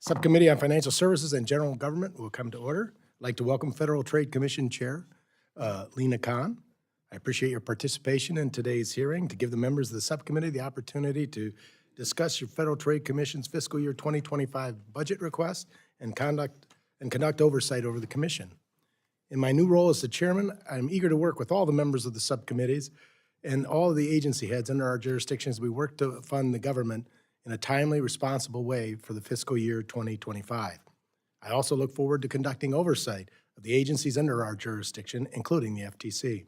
Subcommittee on Financial Services and General Government will come to order. I'd like to welcome Federal Trade Commission Chair Lena Khan. I appreciate your participation in today's hearing to give the members of the subcommittee the opportunity to discuss your Federal Trade Commission's fiscal year 2025 budget request and conduct oversight over the commission. In my new role as the chairman, I'm eager to work with all the members of the subcommittees and all of the agency heads under our jurisdiction as we work to fund the government in a timely, responsible way for the fiscal year 2025. I also look forward to conducting oversight of the agencies under our jurisdiction, including the FTC.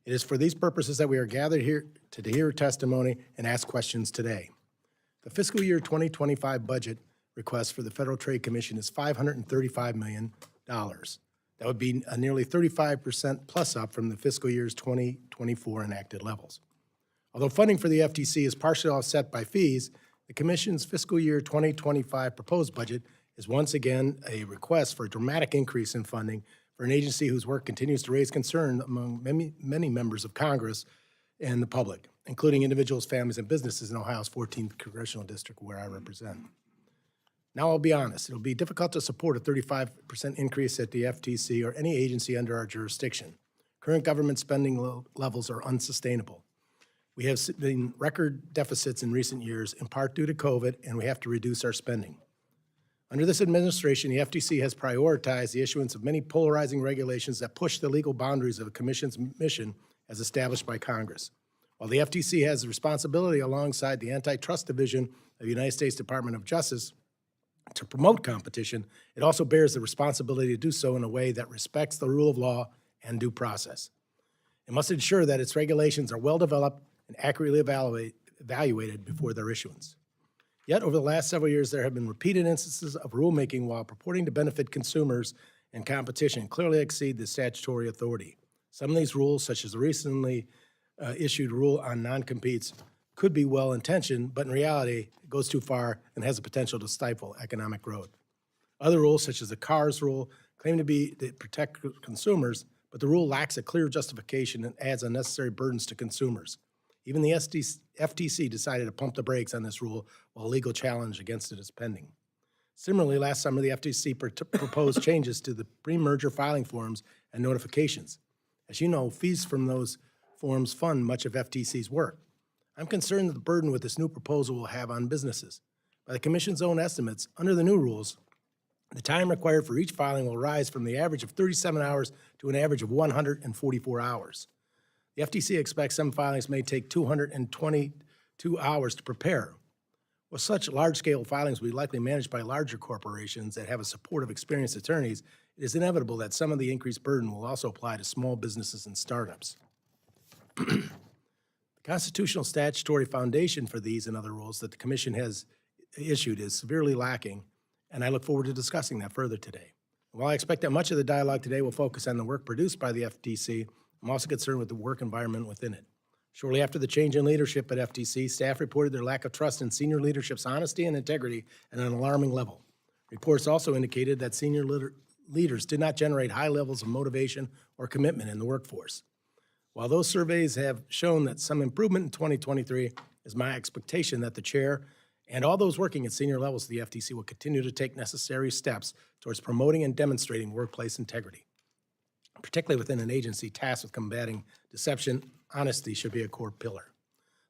It is for these purposes that we are gathered here to hear testimony and ask questions today. The fiscal year 2025 budget request for the Federal Trade Commission is $535 million. That would be a nearly 35% plus up from the fiscal year's 2024 enacted levels. Although funding for the FTC is partially offset by fees, the Commission's fiscal year 2025 proposed budget is once again a request for a dramatic increase in funding for an agency whose work continues to raise concern among many members of Congress and the public, including individuals, families, and businesses in Ohio's 14th Congressional District, where I represent. Now, I'll be honest, it'll be difficult to support a 35% increase at the FTC or any agency under our jurisdiction. Current government spending levels are unsustainable. We have seen record deficits in recent years, in part due to COVID, and we have to reduce our spending. Under this administration, the FTC has prioritized the issuance of many polarizing regulations that push the legal boundaries of the Commission's mission as established by Congress. While the FTC has the responsibility alongside the Antitrust Division of the United States Department of Justice to promote competition, it also bears the responsibility to do so in a way that respects the rule of law and due process. It must ensure that its regulations are well-developed and accurately evaluated before their issuance. Yet, over the last several years, there have been repeated instances of rulemaking while purporting to benefit consumers and competition clearly exceed the statutory authority. Some of these rules, such as the recently issued rule on non-competes, could be well-intentioned, but in reality, it goes too far and has the potential to stifle economic growth. Other rules, such as the CARS rule, claim to protect consumers, but the rule lacks a clear justification and adds unnecessary burdens to consumers. Even the FTC decided to pump the brakes on this rule while a legal challenge against it is pending. Similarly, last summer, the FTC proposed changes to the pre-merger filing forms and notifications. As you know, fees from those forms fund much of FTC's work. I'm concerned that the burden with this new proposal will have on businesses. By the Commission's own estimates, under the new rules, the time required for each filing will rise from the average of 37 hours to an average of 144 hours. The FTC expects some filings may take 222 hours to prepare. With such large-scale filings will be likely managed by larger corporations that have a support of experienced attorneys, it is inevitable that some of the increased burden will also apply to small businesses and startups. The constitutional statutory foundation for these and other rules that the Commission has issued is severely lacking, and I look forward to discussing that further today. While I expect that much of the dialogue today will focus on the work produced by the FTC, I'm also concerned with the work environment within it. Shortly after the change in leadership at FTC, staff reported their lack of trust in senior leadership's honesty and integrity at an alarming level. Reports also indicated that senior leaders did not generate high levels of motivation or commitment in the workforce. While those surveys have shown that some improvement in 2023, it's my expectation that the chair and all those working at senior levels of the FTC will continue to take necessary steps towards promoting and demonstrating workplace integrity. Particularly within an agency tasked with combating deception, honesty should be a core pillar.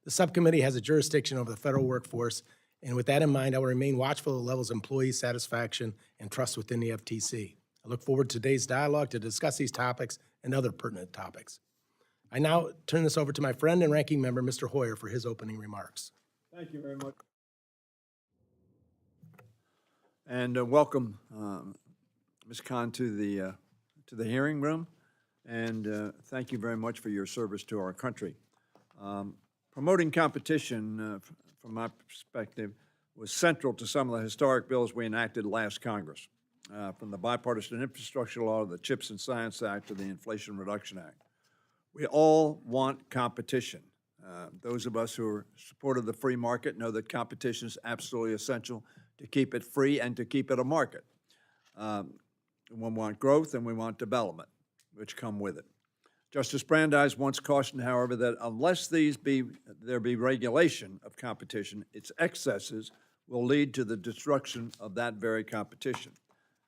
The subcommittee has a jurisdiction over the federal workforce, and with that in mind, I will remain watchful of the levels of employee satisfaction and trust within the FTC. I look forward to today's dialogue to discuss these topics and other pertinent topics. I now turn this over to my friend and ranking member, Mr. Hoyer, for his opening remarks. Thank you very much. And welcome, Ms. Khan, to the hearing room, and thank you very much for your service to our country. Promoting competition, from my perspective, was central to some of the historic bills we enacted last Congress, from the Bipartisan Infrastructure Law to the CHIPS and Science Act to the Inflation Reduction Act. We all want competition. Those of us who are supportive of the free market know that competition is absolutely essential to keep it free and to keep it a market. We want growth and we want development, which come with it. Justice Brandeis once cautioned, however, that unless there be regulation of competition, its excesses will lead to the destruction of that very competition.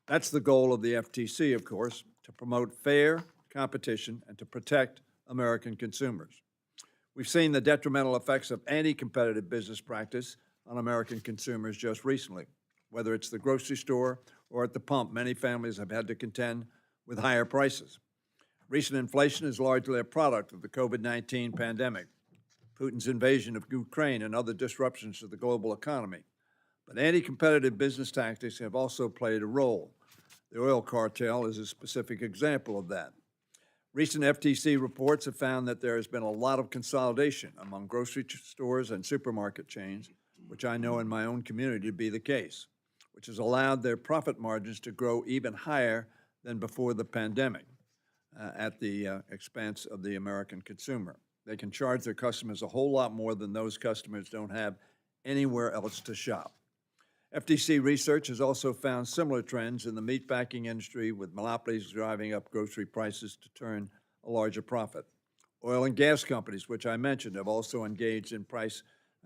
That's the goal of the FTC, of course, to promote fair competition and to protect American consumers. We've seen the detrimental effects of anti-competitive business practice on American consumers just recently. Whether it's the grocery store or at the pump, many families have had to contend with higher prices. Recent inflation is largely a product of the COVID-19 pandemic, Putin's invasion of Ukraine, and other disruptions to the global economy. But anti-competitive business tactics have also played a role. The oil cartel is a specific example of that. Recent FTC reports have found that there has been a lot of consolidation among grocery stores and supermarket chains, which I know in my own community to be the case, which has allowed their profit margins to grow even higher than before the pandemic at the expense of the American consumer. They can charge their customers a whole lot more than those customers don't have anywhere else to shop. FTC research has also found similar trends in the meatpacking industry, with monopolies driving up grocery prices to turn a larger profit. Oil and gas companies, which I mentioned, have also engaged in price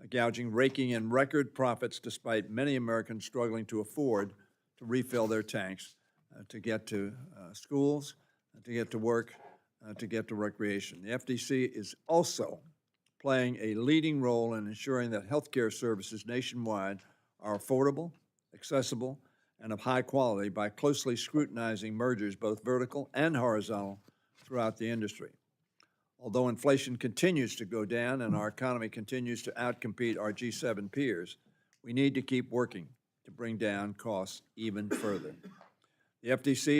gouging, raking in record profits despite many Americans struggling to afford to refill their tanks to get to schools, to get to work, to get to recreation. The FTC is also playing a leading role in ensuring that healthcare services nationwide are affordable, accessible, and of high quality by closely scrutinizing mergers, both vertical and horizontal, throughout the industry. Although inflation continues to go down and our economy continues to outcompete our G7 peers, we need to keep working to bring down costs even further. The FTC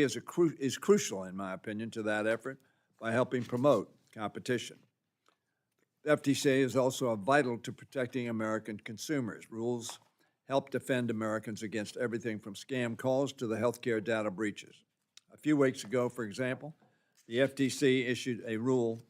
is crucial, in my opinion, to that effort by helping promote competition. The FTC is also vital to protecting American consumers. Rules help defend Americans against everything from scam calls to the healthcare data breaches. A few weeks ago, for example, the FTC issued a rule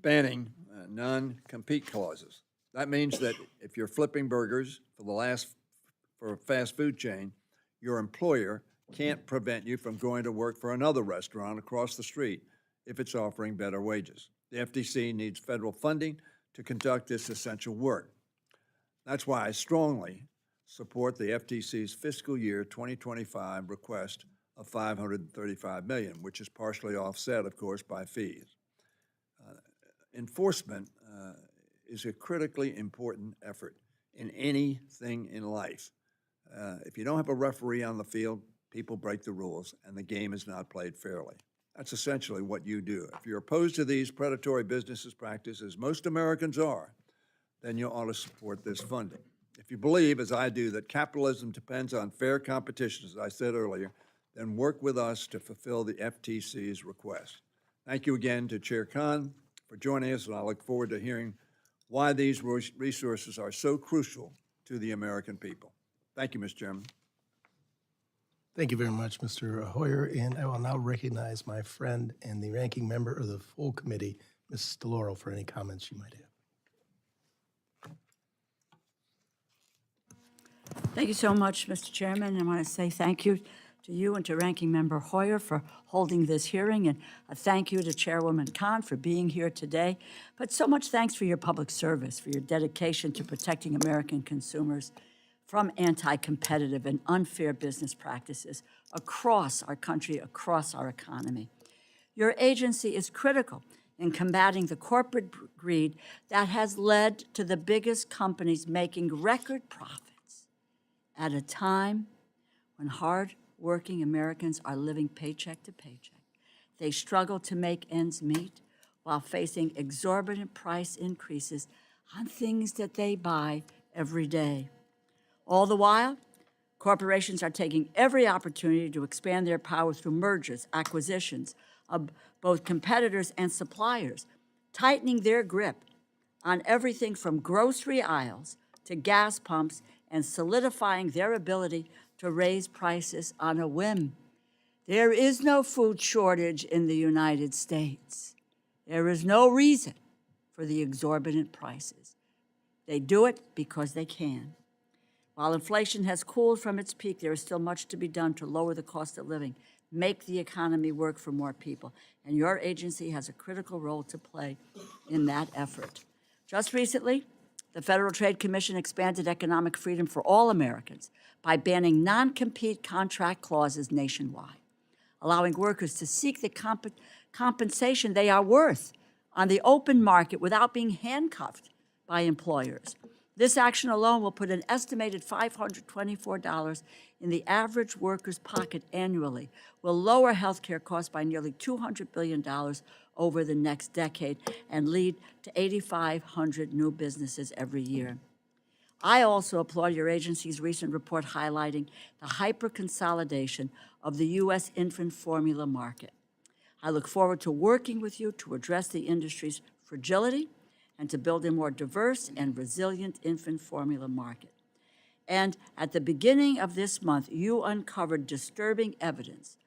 banning non-compete clauses. That means that if you're flipping burgers for a fast food chain, your employer can't prevent you from going to work for another restaurant across the street if it's offering better wages. The FTC needs federal funding to conduct this essential work. That's why I strongly support the FTC's fiscal year 2025 request of $535 million, which is partially offset, of course, by fees. Enforcement is a critically important effort in anything in life. If you don't have a referee on the field, people break the rules, and the game is not played fairly. That's essentially what you do. If you're opposed to these predatory business practices, most Americans are, then you ought to support this funding. If you believe, as I do, that capitalism depends on fair competition, as I said earlier, then work with us to fulfill the FTC's request. Thank you again to Chair Khan for joining us, and I look forward to hearing why these resources are so crucial to the American people. Thank you, Mr. Chairman. Thank you very much, Mr. Hoyer, and I will now recognize my friend and the ranking member of the full committee, Ms. DeLauro, for any comments you might have. Thank you so much, Mr. Chairman. I want to say thank you to you and to Ranking Member Hoyer for holding this hearing, and a thank you to Chairwoman Khan for being here today. But so much thanks for your public service, for your dedication to protecting American consumers from anti-competitive and unfair business practices across our country, across our economy. Your agency is critical in combating the corporate greed that has led to the biggest companies making record profits at a time when hard-working Americans are living paycheck to paycheck. They struggle to make ends meet while facing exorbitant price increases on things that they buy every day. All the while, corporations are taking every opportunity to expand their power through mergers, acquisitions of both competitors and suppliers, tightening their grip on everything from grocery aisles to gas pumps and solidifying their ability to raise prices on a whim. There is no food shortage in the United States. There is no reason for the exorbitant prices. They do it because they can. While inflation has cooled from its peak, there is still much to be done to lower the cost of living, make the economy work for more people, and your agency has a critical role to play in that effort. Just recently, The Federal Trade Commission expanded economic freedom for all Americans by banning non-compete contract clauses nationwide, allowing workers to seek the compensation they are worth on the open market without being handcuffed by employers. This action alone will put an estimated $524 in the average worker's pocket annually, will lower healthcare costs by nearly $200 billion over the next decade, and lead to 8,500 new businesses every year. I also applaud your agency's recent report highlighting the hyper-consolidation of the U.S. infant formula market. I look forward to working with you to address the industry's fragility and to build a more diverse and resilient infant formula market. And at the beginning of this month, you uncovered disturbing evidence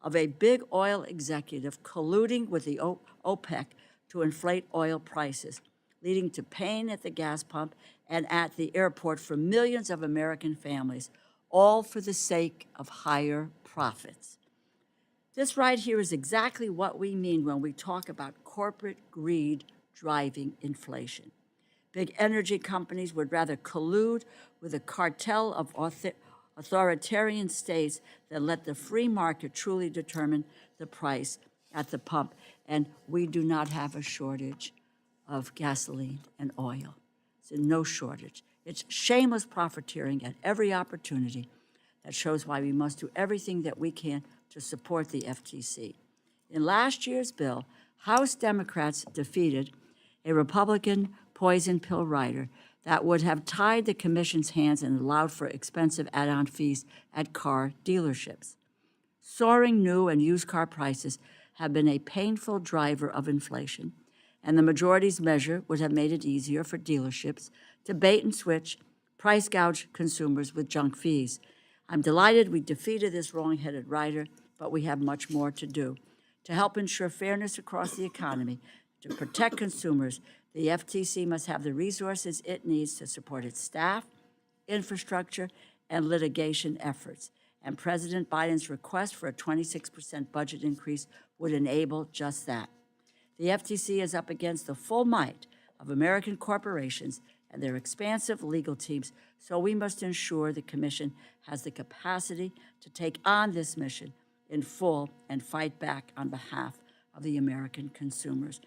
of a big oil executive colluding with the OPEC to inflate oil prices, leading to pain at the gas pump and at the airport for millions of American families, all for the sake of higher profits. This right here is exactly what we mean when we talk about corporate greed driving inflation. Big energy companies would rather collude with a cartel of authoritarian states than let the free market truly determine the price at the pump. And we do not have a shortage of gasoline and oil. It's no shortage. It's shameless profiteering at every opportunity that shows why we must do everything that we can to support the FTC. In last year's bill, House Democrats defeated a Republican poison pill rider that would have tied the commission's hands and allowed for expensive add-on fees at car dealerships. Soaring new and used car prices have been a painful driver of inflation, and the majority's measure would have made it easier for dealerships to bait and switch, price gouge consumers with junk fees. I'm delighted we defeated this wrong-headed rider, but we have much more to do. To help ensure fairness across the economy, to protect consumers, the FTC must have the resources it needs to support its staff, infrastructure, and litigation efforts. And President Biden's request for a 26% budget increase would enable just that. The FTC is up against the full might of American corporations and their expansive legal teams, so we must ensure the Commission has the capacity to take on this mission in full and fight back on behalf of the American consumers.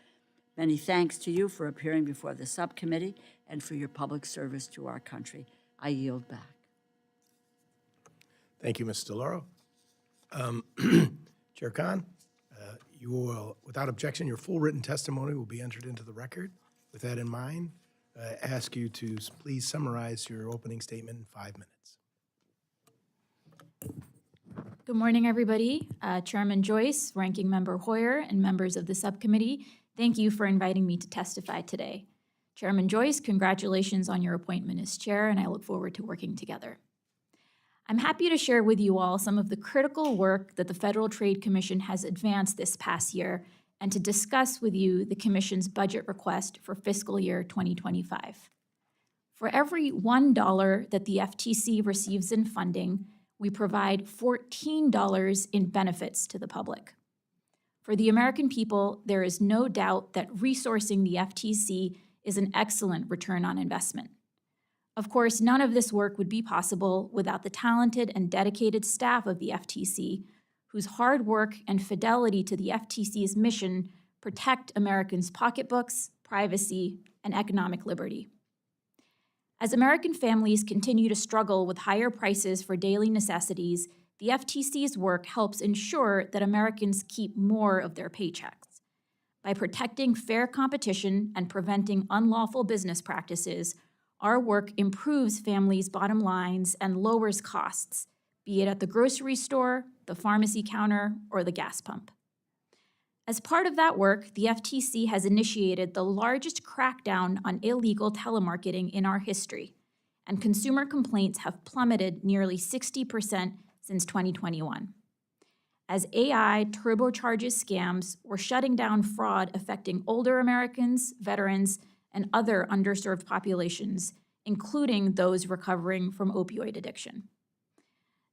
Many thanks to you for appearing before the subcommittee and for your public service to our country. I yield back. Thank you, Ms. DeLauro. Chair Khan, you will, without objection, your full written testimony will be entered into the record. With that in mind, I ask you to please summarize your opening statement in 5 minutes. Good morning, everybody. Chairman Joyce, Ranking Member Hoyer, and members of the subcommittee, thank you for inviting me to testify today. Chairman Joyce, congratulations on your appointment as chair, and I look forward to working together. I'm happy to share with you all some of the critical work that the Federal Trade Commission has advanced this past year and to discuss with you the Commission's budget request for fiscal year 2025. For every $1 that the FTC receives in funding, we provide $14 in benefits to the public. For the American people, there is no doubt that resourcing the FTC is an excellent return on investment. Of course, none of this work would be possible without the talented and dedicated staff of the FTC, whose hard work and fidelity to the FTC's mission protect Americans' pocketbooks, privacy, and economic liberty. As American families continue to struggle with higher prices for daily necessities, the FTC's work helps ensure that Americans keep more of their paychecks. By protecting fair competition and preventing unlawful business practices, our work improves families' bottom lines and lowers costs, be it at the grocery store, the pharmacy counter, or the gas pump. As part of that work, the FTC has initiated the largest crackdown on illegal telemarketing in our history, and consumer complaints have plummeted nearly 60% since 2021. As AI turbocharges scams, we're shutting down fraud affecting older Americans, veterans, and other underserved populations, including those recovering from opioid addiction.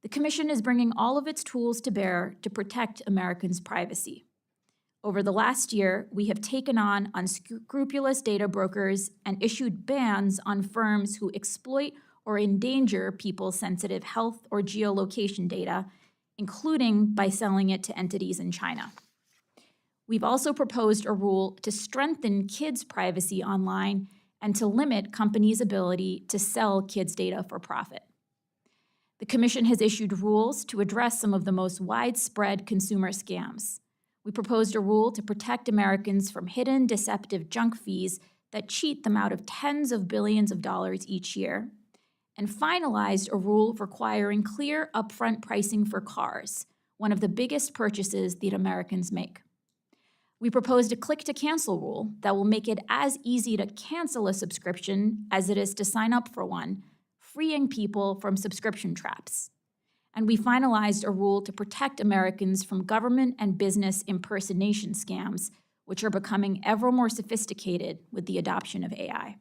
The Commission is bringing all of its tools to bear to protect Americans' privacy. Over the last year, we have taken on unscrupulous data brokers and issued bans on firms who exploit or endanger people's sensitive health or geolocation data, including by selling it to entities in China. We've also proposed a rule to strengthen kids' privacy online and to limit companies' ability to sell kids' data for profit. The Commission has issued rules to address some of the most widespread consumer scams. We proposed a rule to protect Americans from hidden, deceptive junk fees that cheat them out of tens of billions of dollars each year, and finalized a rule requiring clear upfront pricing for cars, one of the biggest purchases that Americans make. We proposed a click-to-cancel rule that will make it as easy to cancel a subscription as it is to sign up for one, freeing people from subscription traps. And we finalized a rule to protect Americans from government and business impersonation scams, which are becoming ever more sophisticated with the adoption of AI.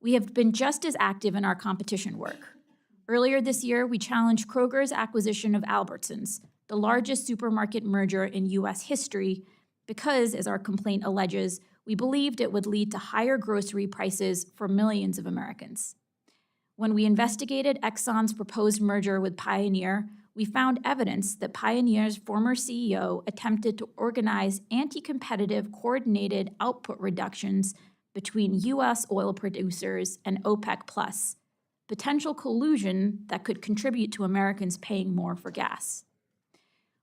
We have been just as active in our competition work. Earlier this year, we challenged Kroger's acquisition of Albertsons, the largest supermarket merger in U.S. history, because, as our complaint alleges, we believed it would lead to higher grocery prices for millions of Americans. When we investigated Exxon's proposed merger with Pioneer, we found evidence that Pioneer's former CEO attempted to organize anti-competitive coordinated output reductions between U.S. oil producers and OPEC+, potential collusion that could contribute to Americans paying more for gas.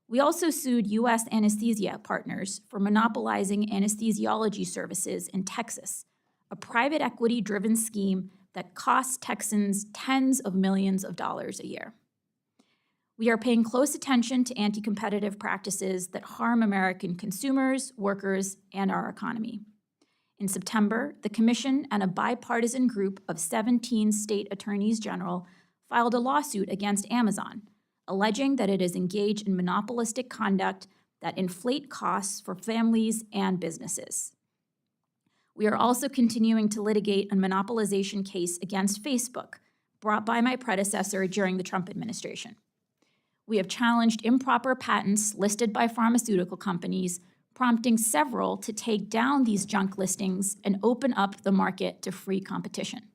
We also sued U.S. anesthesia partners for monopolizing anesthesiology services in Texas, a private equity-driven scheme that costs Texans tens of millions of dollars a year. We are paying close attention to anti-competitive practices that harm American consumers, workers, and our economy. In September, the Commission and a bipartisan group of 17 state attorneys general filed a lawsuit against Amazon, alleging that it is engaged in monopolistic conduct that inflate costs for families and businesses. We are also continuing to litigate a monopolization case against Facebook, brought by my predecessor during the Trump administration. We have challenged improper patents listed by pharmaceutical companies, prompting several to take down these junk listings and open up the market to free competition.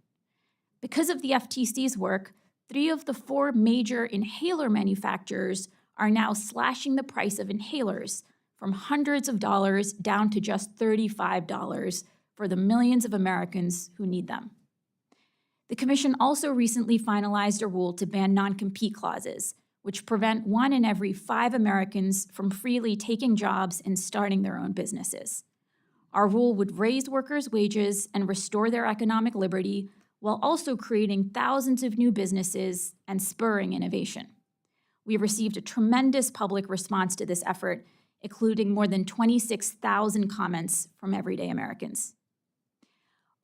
Because of the FTC's work, 3 of the 4 major inhaler manufacturers are now slashing the price of inhalers from hundreds of dollars down to just $35 for the millions of Americans who need them. The Commission also recently finalized a rule to ban non-compete clauses, which prevent 1 in every 5 Americans from freely taking jobs and starting their own businesses. Our rule would raise workers' wages and restore their economic liberty, while also creating thousands of new businesses and spurring innovation. We received a tremendous public response to this effort, including more than 26,000 comments from everyday Americans.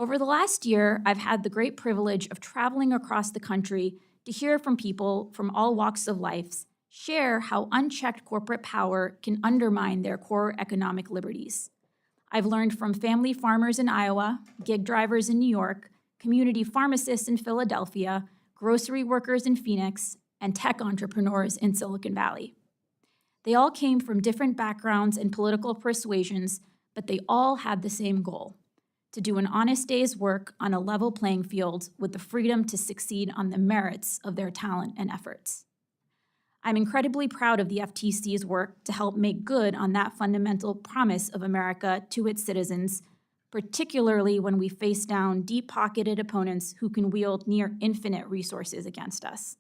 Over the last year, I've had the great privilege of traveling across the country to hear from people from all walks of life share how unchecked corporate power can undermine their core economic liberties. I've learned from family farmers in Iowa, gig drivers in New York, community pharmacists in Philadelphia, grocery workers in Phoenix, and tech entrepreneurs in Silicon Valley. They all came from different backgrounds and political persuasions, but they all had the same goal: to do an honest day's work on a level playing field with the freedom to succeed on the merits of their talent and efforts. I'm incredibly proud of the FTC's work to help make good on that fundamental promise of America to its citizens, particularly when we face down deep-pocketed opponents who can wield near infinite resources against us.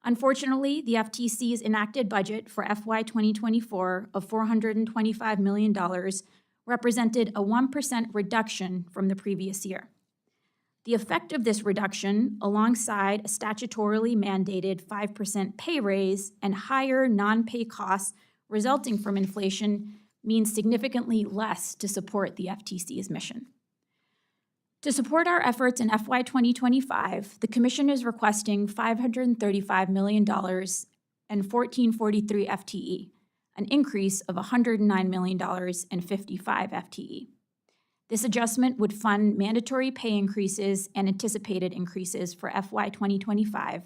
Unfortunately, the FTC's enacted budget for FY 2024 of $425 million represented a 1% reduction from the previous year. The effect of this reduction, alongside a statutorily mandated 5% pay raise and higher non-pay costs resulting from inflation, means significantly less to support the FTC's mission. To support our efforts in FY 2025, the Commission is requesting $535 million and 1443 FTE, an increase of $109 million and 55 FTE. This adjustment would fund mandatory pay increases and anticipated increases for FY 2025,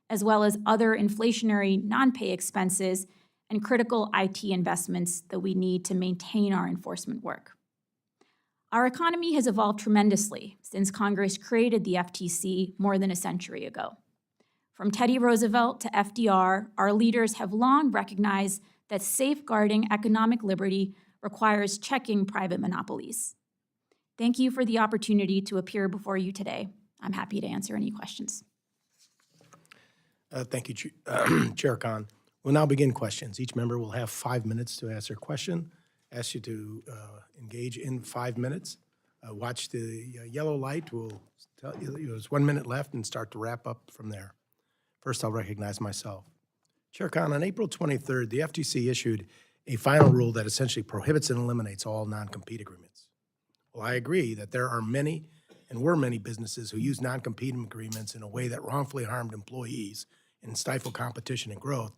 as well as other inflationary non-pay expenses, and critical IT investments that we need to maintain our enforcement work. Our economy has evolved tremendously since Congress created the FTC more than a century ago. From Teddy Roosevelt to FDR, our leaders have long recognized that safeguarding economic liberty requires checking private monopolies. Thank you for the opportunity to appear before you today. I'm happy to answer any questions. Thank you, Chair Khan. We'll now begin questions. Each member will have 5 minutes to ask their question. Ask you to engage in 5 minutes. Watch the yellow light. We'll tell you there's 1 minute left and start to wrap up from there. First, I'll recognize myself. Chair Khan, on April 23rd, the FTC issued a final rule that essentially prohibits and eliminates all non-compete agreements. Well, I agree that there are many and were many businesses who use non-compete agreements in a way that wrongfully harmed employees and stifle competition and growth.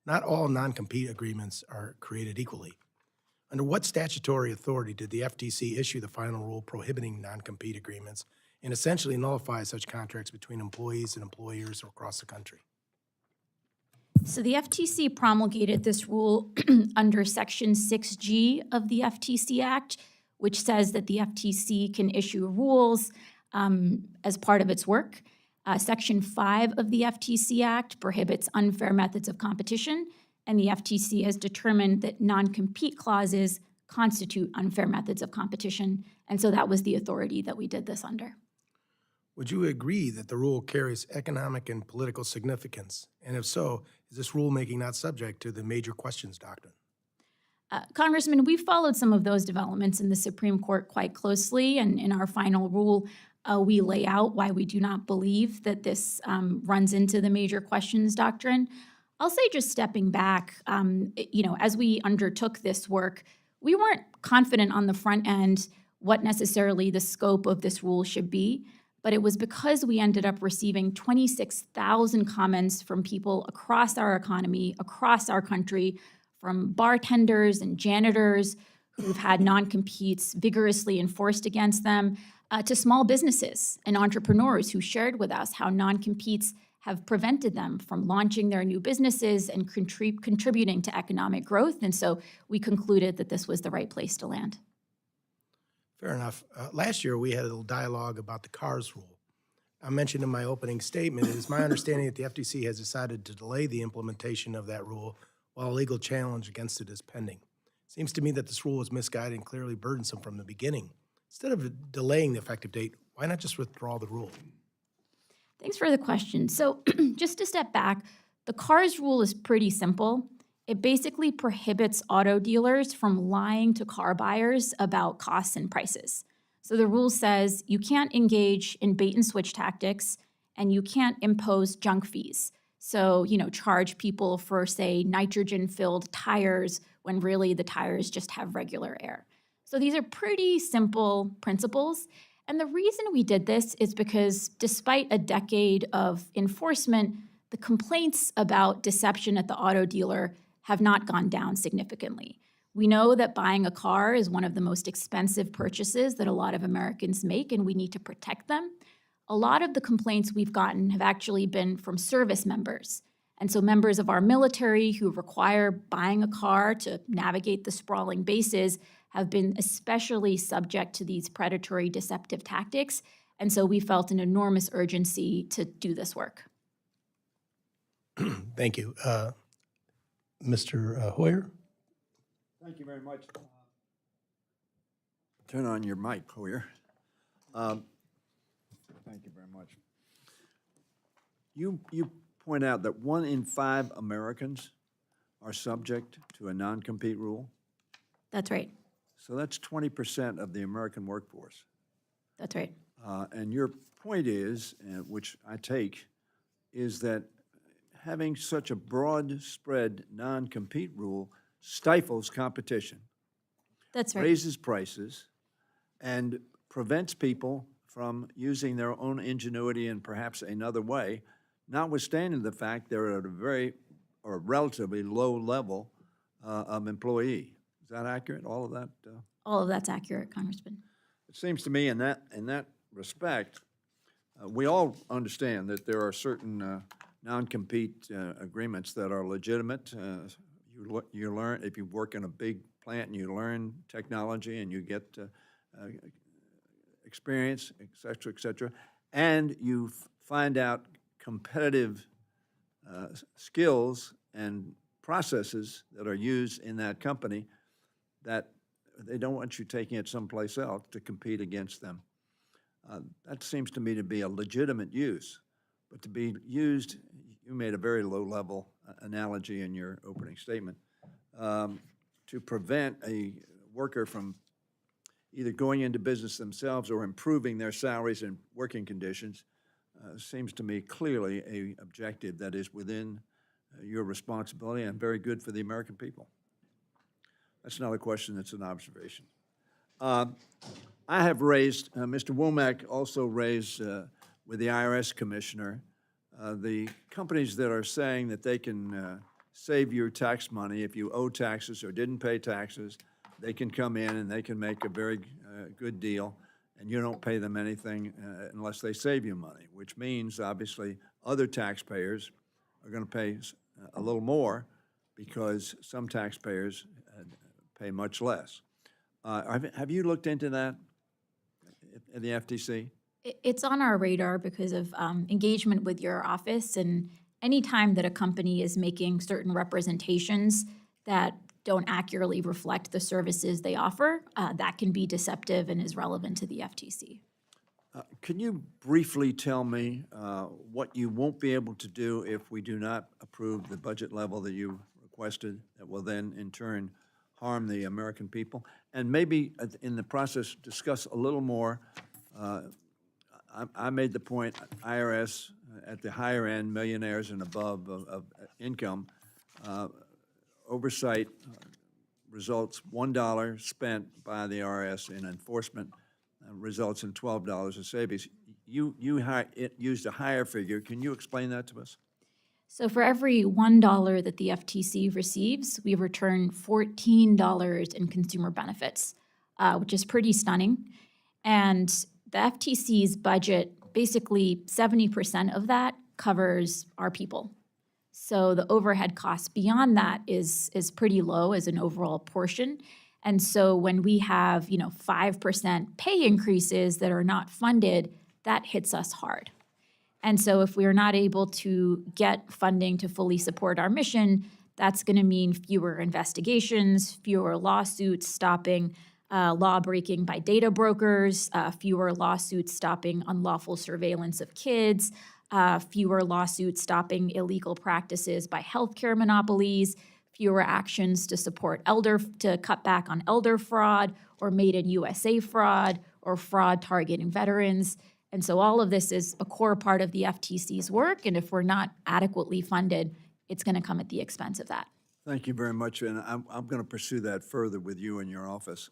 Not all non-compete agreements are created equally. Under what statutory authority did the FTC issue the final rule prohibiting non-compete agreements and essentially nullify such contracts between employees and employers across the country? So the FTC promulgated this rule under Section 6G of the FTC Act, which says that the FTC can issue rules as part of its work. Section 5 of the FTC Act prohibits unfair methods of competition, and the FTC has determined that non-compete clauses constitute unfair methods of competition, and so that was the authority that we did this under. Would you agree that the rule carries economic and political significance? And if so, is this rulemaking not subject to the major questions doctrine? Congressman, we followed some of those developments in the Supreme Court quite closely, and in our final rule, we lay out why we do not believe that this runs into the major questions doctrine. I'll say, just stepping back, as we undertook this work, we weren't confident on the front end what necessarily the scope of this rule should be, but it was because we ended up receiving 26,000 comments from people across our economy, across our country, from bartenders and janitors who've had non-competes vigorously enforced against them, to small businesses and entrepreneurs who shared with us how non-competes have prevented them from launching their new businesses and contributing to economic growth. And so we concluded that this was the right place to land. Fair enough. Last year, we had a little dialogue about the CARS rule. I mentioned in my opening statement, it is my understanding that the FTC has decided to delay the implementation of that rule while a legal challenge against it is pending. It seems to me that this rule was misguided and clearly burdensome from the beginning. Instead of delaying the effective date, why not just withdraw the rule? Thanks for the question. So just to step back, the CARS rule is pretty simple. It basically prohibits auto dealers from lying to car buyers about costs and prices. So the rule says you can't engage in bait and switch tactics, and you can't impose junk fees. So, charge people for, say, nitrogen-filled tires when really the tires just have regular air. So these are pretty simple principles. And the reason we did this is because despite a decade of enforcement, the complaints about deception at the auto dealer have not gone down significantly. We know that buying a car is one of the most expensive purchases that a lot of Americans make, and we need to protect them. A lot of the complaints we've gotten have actually been from service members. And so members of our military who require buying a car to navigate the sprawling bases have been especially subject to these predatory, deceptive tactics. And so we felt an enormous urgency to do this work. Thank you. Mr. Hoyer? Thank you very much. Turn on your mic, Hoyer. Thank you very much. You point out that 1 in 5 Americans are subject to a non-compete rule. That's right. So that's 20% of the American workforce. That's right. And your point is, which I take, is that having such a broad spread non-compete rule stifles competition. That's right. Raises prices, and prevents people from using their own ingenuity in perhaps another way, notwithstanding the fact they're at a very or relatively low level of employee. Is that accurate, all of that? All of that's accurate, Congressman. It seems to me in that respect, we all understand that there are certain non-compete agreements that are legitimate. You learn, if you work in a big plant and you learn technology and you get experience, et cetera, and you find out competitive skills and processes that are used in that company that they don't want you taking it someplace else to compete against them. That seems to me to be a legitimate use, but to be used, you made a very low-level analogy in your opening statement, to prevent a worker from either going into business themselves or improving their salaries and working conditions seems to me clearly an objective that is within your responsibility and very good for the American people. That's not a question, it's an observation. I have raised, Mr. Womack also raised with the IRS commissioner, the companies that are saying that they can save your tax money if you owe taxes or didn't pay taxes, they can come in and they can make a very good deal, and you don't pay them anything unless they save you money, which means, obviously, other taxpayers are going to pay a little more because some taxpayers pay much less. Have you looked into that at the FTC? It's on our radar because of engagement with your office, and any time that a company is making certain representations that don't accurately reflect the services they offer, that can be deceptive and is relevant to the FTC. Can you briefly tell me what you won't be able to do if we do not approve the budget level that you requested that will then, in turn, harm the American people? And maybe in the process, discuss a little more. I made the point, IRS at the higher end, millionaires and above of income, oversight results $1 spent by the IRS in enforcement results in $12 of savings. You used a higher figure. Can you explain that to us? So for every $1 that the FTC receives, we return $14 in consumer benefits, which is pretty stunning. And the FTC's budget, basically 70% of that covers our people. So the overhead cost beyond that is pretty low as an overall portion. And so when we have, 5% pay increases that are not funded, that hits us hard. And so if we are not able to get funding to fully support our mission, that's going to mean fewer investigations, fewer lawsuits stopping law breaking by data brokers, fewer lawsuits stopping unlawful surveillance of kids, fewer lawsuits stopping illegal practices by healthcare monopolies, fewer actions to to cut back on elder fraud or Made in USA fraud or fraud targeting veterans. And so all of this is a core part of the FTC's work, and if we're not adequately funded, it's going to come at the expense of that. Thank you very much, and I'm going to pursue that further with you in your office.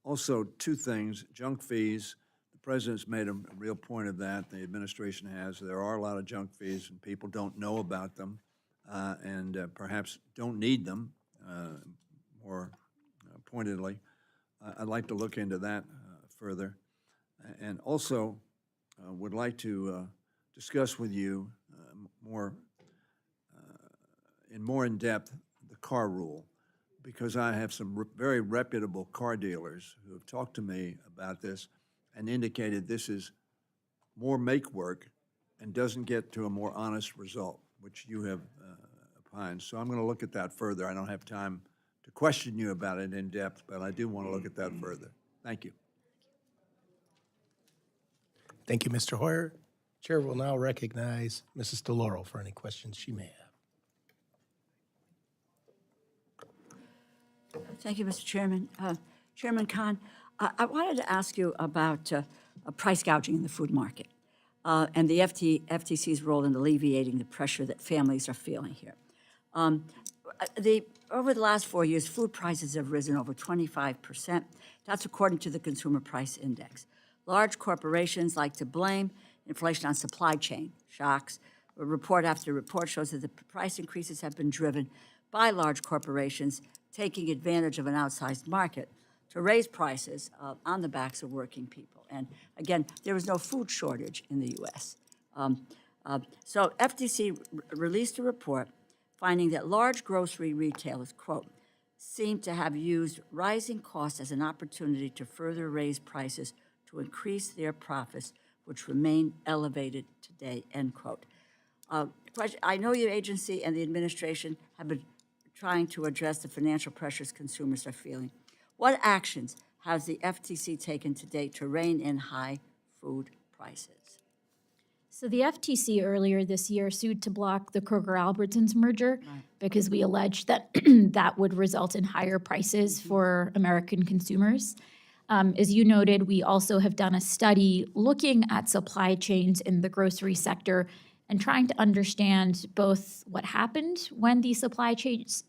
Also, two things, junk fees. The President's made a real point of that. The administration has. There are a lot of junk fees, and people don't know about them and perhaps don't need them, more pointedly. I'd like to look into that further. And also would like to discuss with you more in depth the car rule, because I have some very reputable car dealers who have talked to me about this and indicated this is more make work and doesn't get to a more honest result, which you have opined. So I'm going to look at that further. I don't have time to question you about it in depth, but I do want to look at that further. Thank you. Thank you, Mr. Hoyer. Chair will now recognize Mrs. DeLauro for any questions she may have. Thank you, Mr. Chairman. Chairman Khan, I wanted to ask you about price gouging in the food market and the FTC's role in alleviating the pressure that families are feeling here. Over the last 4 years, food prices have risen over 25%. That's according to the Consumer Price Index. Large corporations like to blame inflation on supply chain shocks. Report after report shows that the price increases have been driven by large corporations taking advantage of an outsized market to raise prices on the backs of working people. And again, there is no food shortage in the U.S. So FTC released a report finding that large grocery retailers, quote, seem to have used rising costs as an opportunity to further raise prices to increase their profits, which remain elevated today, end quote. I know your agency and the administration have been trying to address the financial pressures consumers are feeling. What actions has the FTC taken to date to rein in high food prices? So the FTC earlier this year sued to block the Kroger-Albertsons merger because we alleged that that would result in higher prices for American consumers. As you noted, we also have done a study looking at supply chains in the grocery sector and trying to understand both what happened when the supply chains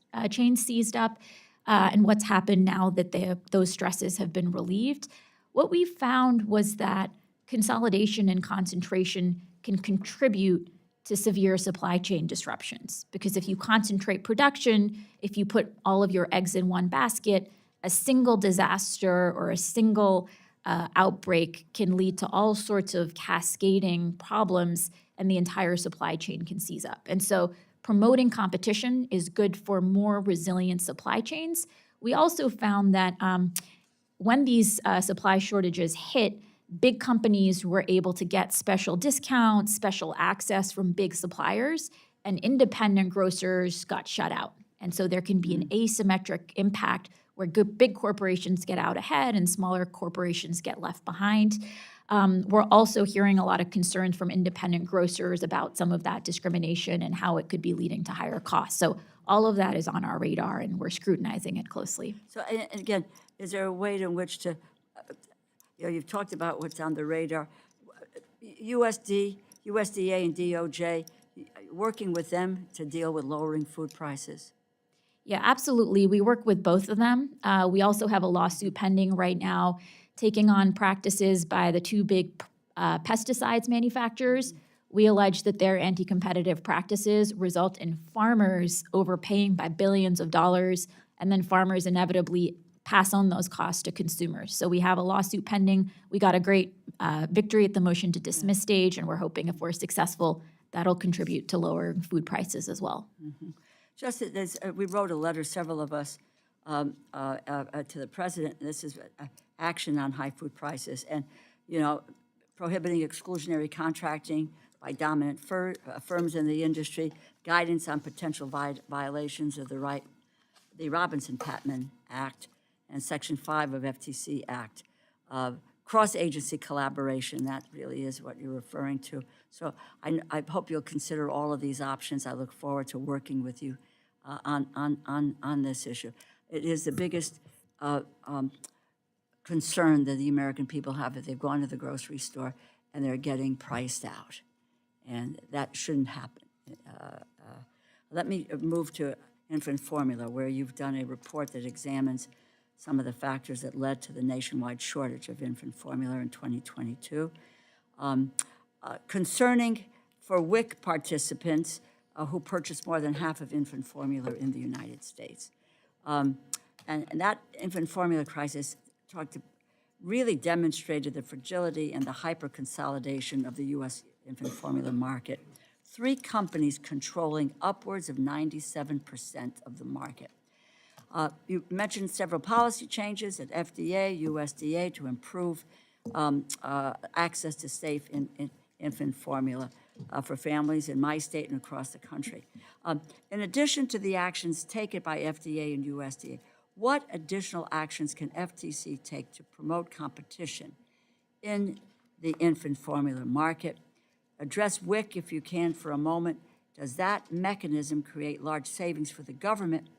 seized up and what's happened now that those stresses have been relieved. What we found was that consolidation and concentration can contribute to severe supply chain disruptions. Because if you concentrate production, if you put all of your eggs in one basket, a single disaster or a single outbreak can lead to all sorts of cascading problems, and the entire supply chain can seize up. And so promoting competition is good for more resilient supply chains. We also found that when these supply shortages hit, big companies were able to get special discounts, special access from big suppliers, and independent grocers got shut out. And so there can be an asymmetric impact where big corporations get out ahead and smaller corporations get left behind. We're also hearing a lot of concerns from independent grocers about some of that discrimination and how it could be leading to higher costs. So all of that is on our radar, and we're scrutinizing it closely. So, and again, is there a way in which to, you've talked about what's on the radar, USDA and DOJ, working with them to deal with lowering food prices? Yeah, absolutely. We work with both of them. We also have a lawsuit pending right now taking on practices by the two big pesticides manufacturers. We allege that their anti-competitive practices result in farmers overpaying by billions of dollars, and then farmers inevitably pass on those costs to consumers. So we have a lawsuit pending. We got a great victory at the motion to dismiss stage, and we're hoping if we're successful, that'll contribute to lower food prices as well. Mm-hmm. Just as we wrote a letter, several of us, to the president. This is action on high food prices, and prohibiting exclusionary contracting by dominant firms in the industry, guidance on potential violations of the Robinson-Patman Act and Section 5 of FTC Act, cross-agency collaboration. That really is what you're referring to. So I hope you'll consider all of these options. I look forward to working with you on this issue. It is the biggest concern that the American people have, that they've gone to the grocery store and they're getting priced out. And that shouldn't happen. Let me move to infant formula, where you've done a report that examines some of the factors that led to the nationwide shortage of infant formula in 2022. Concerning for WIC participants who purchased more than half of infant formula in the United States. And that infant formula crisis really demonstrated the fragility and the hyper-consolidation of the U.S. infant formula market. 3 companies controlling upwards of 97% of the market. You mentioned several policy changes at FDA, USDA to improve access to safe infant formula for families in my state and across the country. In addition to the actions taken by FDA and USDA, what additional actions can FTC take to promote competition in the infant formula market? Address WIC, if you can, for a moment. Does that mechanism create large savings for the government,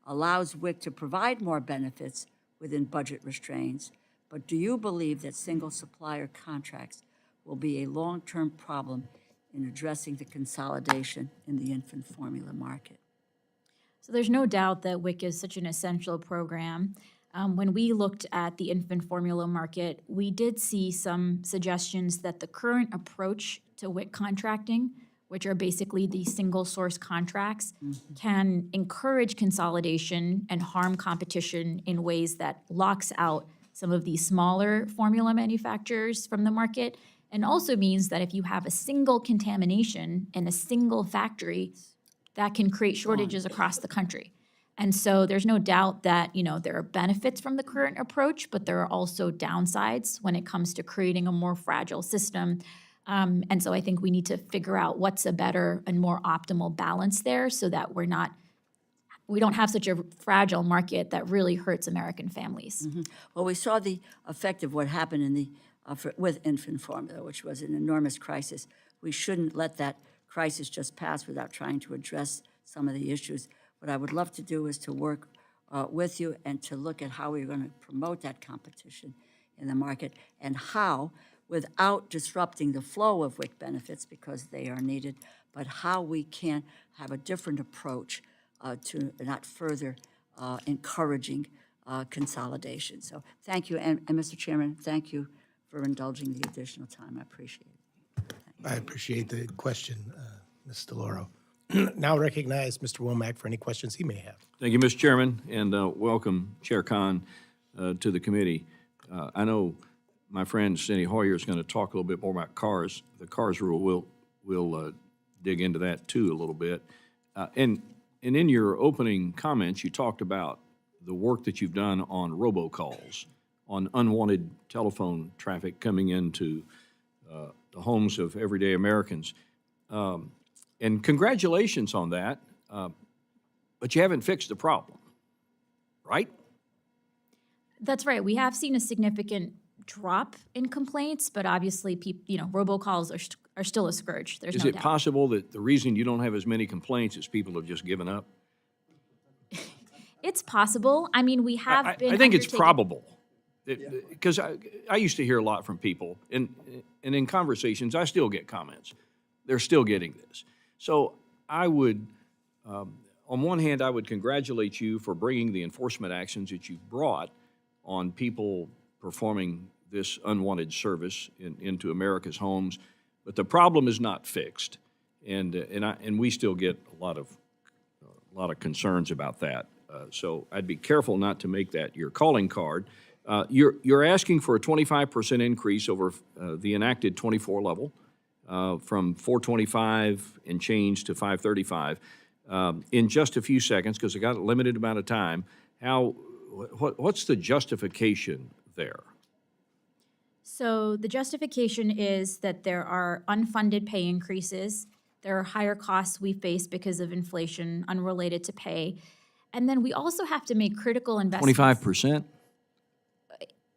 allows WIC to provide more benefits within budget restraints, but do you believe that single supplier contracts will be a long-term problem in addressing the consolidation in the infant formula market? So there's no doubt that WIC is such an essential program. When we looked at the infant formula market, we did see some suggestions that the current approach to WIC contracting, which are basically the single source contracts, can encourage consolidation and harm competition in ways that locks out some of these smaller formula manufacturers from the market, and also means that if you have a single contamination in a single factory, that can create shortages across the country. And so there's no doubt that, there are benefits from the current approach, but there are also downsides when it comes to creating a more fragile system. And so I think we need to figure out what's a better and more optimal balance there so that we don't have such a fragile market that really hurts American families. Well, we saw the effect of what happened in the with infant formula, which was an enormous crisis. We shouldn't let that crisis just pass without trying to address some of the issues. What I would love to do is to work with you and to look at how we're going to promote that competition in the market and how, without disrupting the flow of WIC benefits because they are needed, but how we can have a different approach to not further encouraging consolidation. So thank you, and Mr. Chairman, thank you for indulging the additional time. I appreciate it. I appreciate the question, Ms. DeLauro. Now recognize Mr. Womack for any questions he may have. Thank you, Mr. Chairman, and welcome Chair Khan to the committee. I know my friend Cindy Hoyer is going to talk a little bit more about cars. The cars rule, we'll dig into that too a little bit. And in your opening comments, you talked about the work that you've done on robocalls, on unwanted telephone traffic coming into the homes of everyday Americans. And congratulations on that, but you haven't fixed the problem, right? That's right. We have seen a significant drop in complaints, but obviously, robocalls are still a scourge. There's Is no it doubt. possible that the reason you don't have as many complaints is people have just given up? It's possible. I mean, we have been. I think it's undertaking- probable. Because I used to hear a lot from people, and in conversations, I still get comments. They're still getting this. So I would, on one hand, I would congratulate you for bringing the enforcement actions that you've brought on people performing this unwanted service into America's homes. But the problem is not fixed, and we still get a lot of concerns about that. So I'd be careful not to make that your calling card. You're asking for a 25% increase over the enacted 24 level, from 425 and change to 535. In just a few seconds, because I got a limited amount of time, what's the justification there? So the justification is that there are unfunded pay increases. There are higher costs we face because of inflation unrelated to pay. And then we also have to make critical investments. 25%?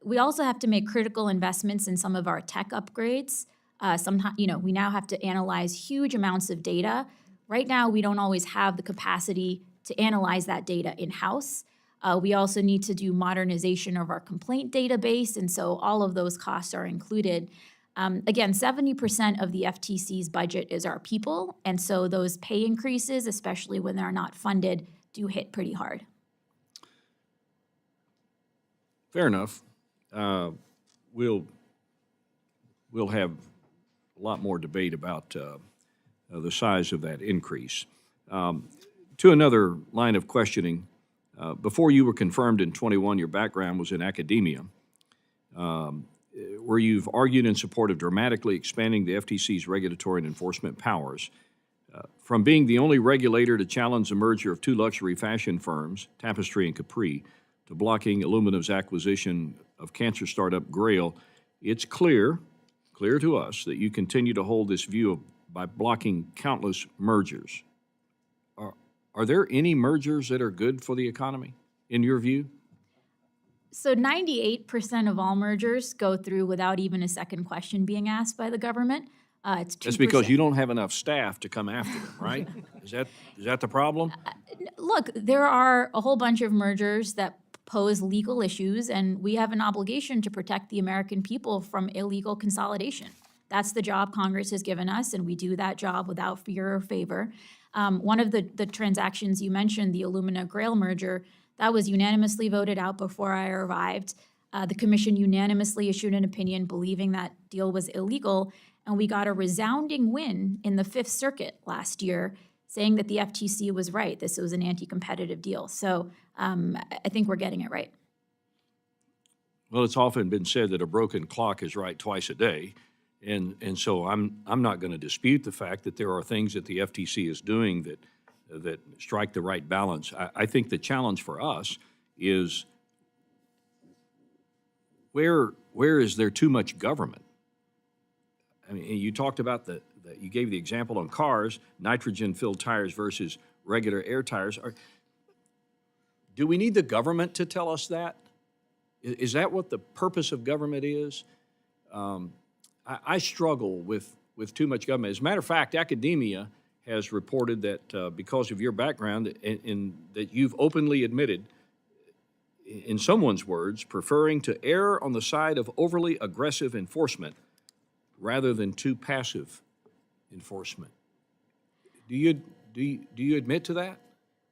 We also have to make critical investments in some of our tech upgrades. Sometimes, we now have to analyze huge amounts of data. Right now, we don't always have the capacity to analyze that data in-house. We also need to do modernization of our complaint database, and so all of those costs are included. Again, 70% of the FTC's budget is our people, and so those pay increases, especially when they're not funded, do hit pretty hard. Fair enough. We'll have a lot more debate about the size of that increase. To another line of questioning, before you were confirmed in 21, your background was in academia, where you've argued in support of dramatically expanding the FTC's regulatory and enforcement powers. From being the only regulator to challenge the merger of two luxury fashion firms, Tapestry and Capri, to blocking Illumino's acquisition of cancer startup Grail, it's clear to us that you continue to hold this view by blocking countless mergers. Are there any mergers that are good for the economy, in your view? So 98% of all mergers go through without even a second question being asked by the government. It's 2%. That's because you don't have enough staff to come after them, right? Is that the problem? Look, there are a whole bunch of mergers that pose legal issues, and we have an obligation to protect the American people from illegal consolidation. That's the job Congress has given us, and we do that job without fear or favor. One of the transactions you mentioned, the Illumina-Grail merger, that was unanimously voted out before I arrived. The commission unanimously issued an opinion believing that deal was illegal, and we got a resounding win in the Fifth Circuit last year, saying that the FTC was right. This was an anti-competitive deal. So I think we're getting it right. Well, it's often been said that a broken clock is right twice a day. And so I'm not going to dispute the fact that there are things that the FTC is doing that strike the right balance. I think the challenge for us is where is there too much government? I mean, you talked about you gave the example on cars, nitrogen-filled tires versus regular air tires. Do we need the government to tell us that? Is that what the purpose of government is? I struggle with too much government. As a matter of fact, academia has reported that because of your background, that you've openly admitted, in someone's words, preferring to err on the side of overly aggressive enforcement rather than too passive enforcement. Do you admit to that?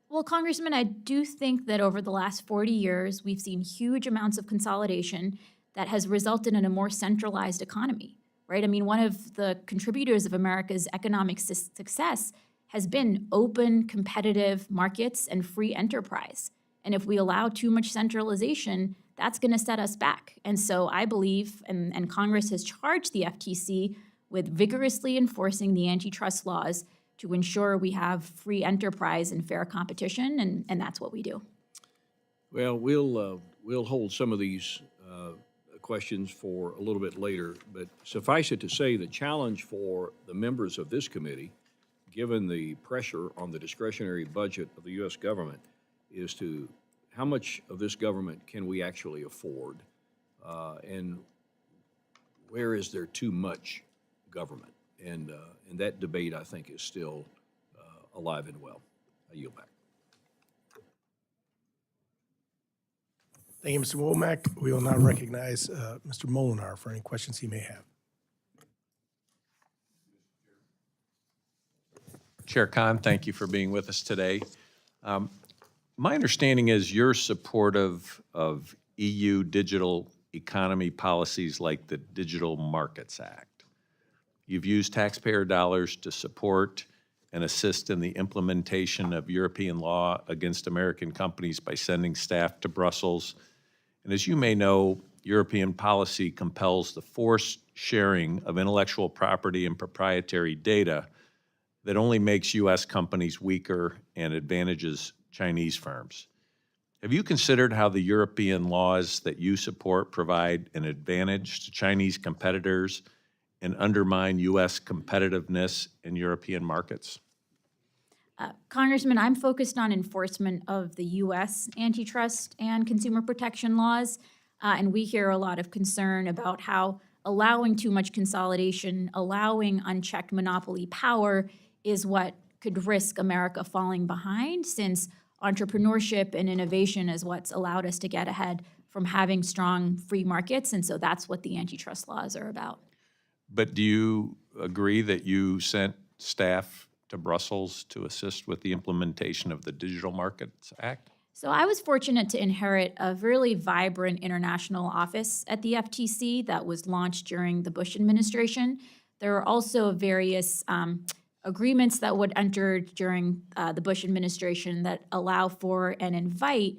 Well, Congressman, I do think that over the last 40 years, we've seen huge amounts of consolidation that has resulted in a more centralized economy, right? I mean, one of the contributors of America's economic success has been open, competitive markets and free enterprise. And if we allow too much centralization, that's going to set us back. And so I believe, and Congress has charged the FTC with vigorously enforcing the antitrust laws to ensure we have free enterprise and fair competition, and that's what we do. Well, we'll hold some of these questions for a little bit later, but suffice it to say, the challenge for the members of this committee, given the pressure on the discretionary budget of the U.S. government, is to how much of this government can we actually afford, and where is there too much government? And that debate, I think, is still alive and well. I yield back. Thank you, Mr. Womack. We will now recognize Mr. Molinar for any questions he may have. Chair Khan, thank you for being with us today. My understanding is you're supportive of EU digital economy policies like the Digital Markets Act. You've used taxpayer dollars to support and assist in the implementation of European law against American companies by sending staff to Brussels. And as you may know, European policy compels the forced sharing of intellectual property and proprietary data that only makes U.S. companies weaker and advantages Chinese firms. Have you considered how the European laws that you support provide an advantage to Chinese competitors and undermine U.S. competitiveness in European markets? Congressman, I'm focused on enforcement of the U.S. antitrust and consumer protection laws, and we hear a lot of concern about how allowing too much consolidation, allowing unchecked monopoly power is what could risk America falling behind, since entrepreneurship and innovation is what's allowed us to get ahead from having strong free markets, and so that's what the antitrust laws are about. But do you agree that you sent staff to Brussels to assist with the implementation of the Digital Markets Act? So I was fortunate to inherit a really vibrant international office at the FTC that was launched during the Bush administration. There are also various agreements that would enter during the Bush administration that allow for and invite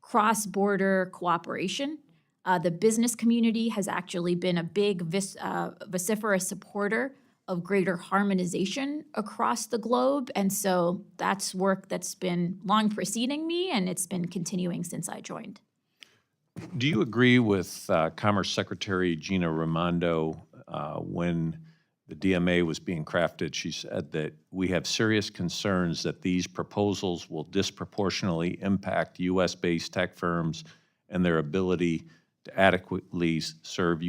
cross-border cooperation. The business community has actually been a big vociferous supporter of greater harmonization across the globe. And so that's work that's been long preceding me, and it's been continuing since I joined. Do you agree with Commerce Secretary Gina Raimondo when the DMA was being crafted? She said that we have serious concerns that these proposals will disproportionately impact U.S.-based tech firms and their ability to adequately serve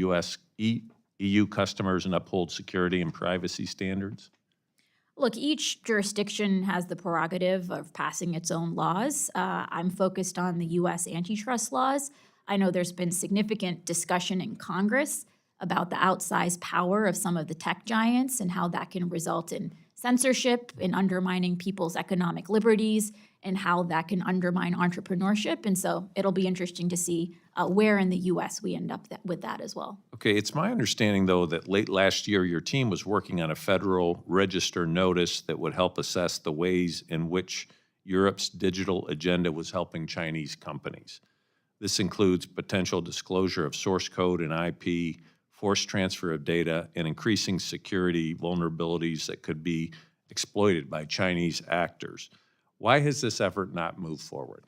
EU customers and uphold security and privacy standards? Look, each jurisdiction has the prerogative of passing its own laws. I'm focused on the U.S. antitrust laws. I know there's been significant discussion in Congress about the outsized power of some of the tech giants and how that can result in censorship, in undermining people's economic liberties, and how that can undermine entrepreneurship. And so it'll be interesting to see where in the U.S. we end up with that as well. Okay, it's my understanding, though, that late last year your team was working on a federal register notice that would help assess the ways in which Europe's digital agenda was helping Chinese companies. This includes potential disclosure of source code and IP, forced transfer of data, and increasing security vulnerabilities that could be exploited by Chinese actors. Why has this effort not moved forward?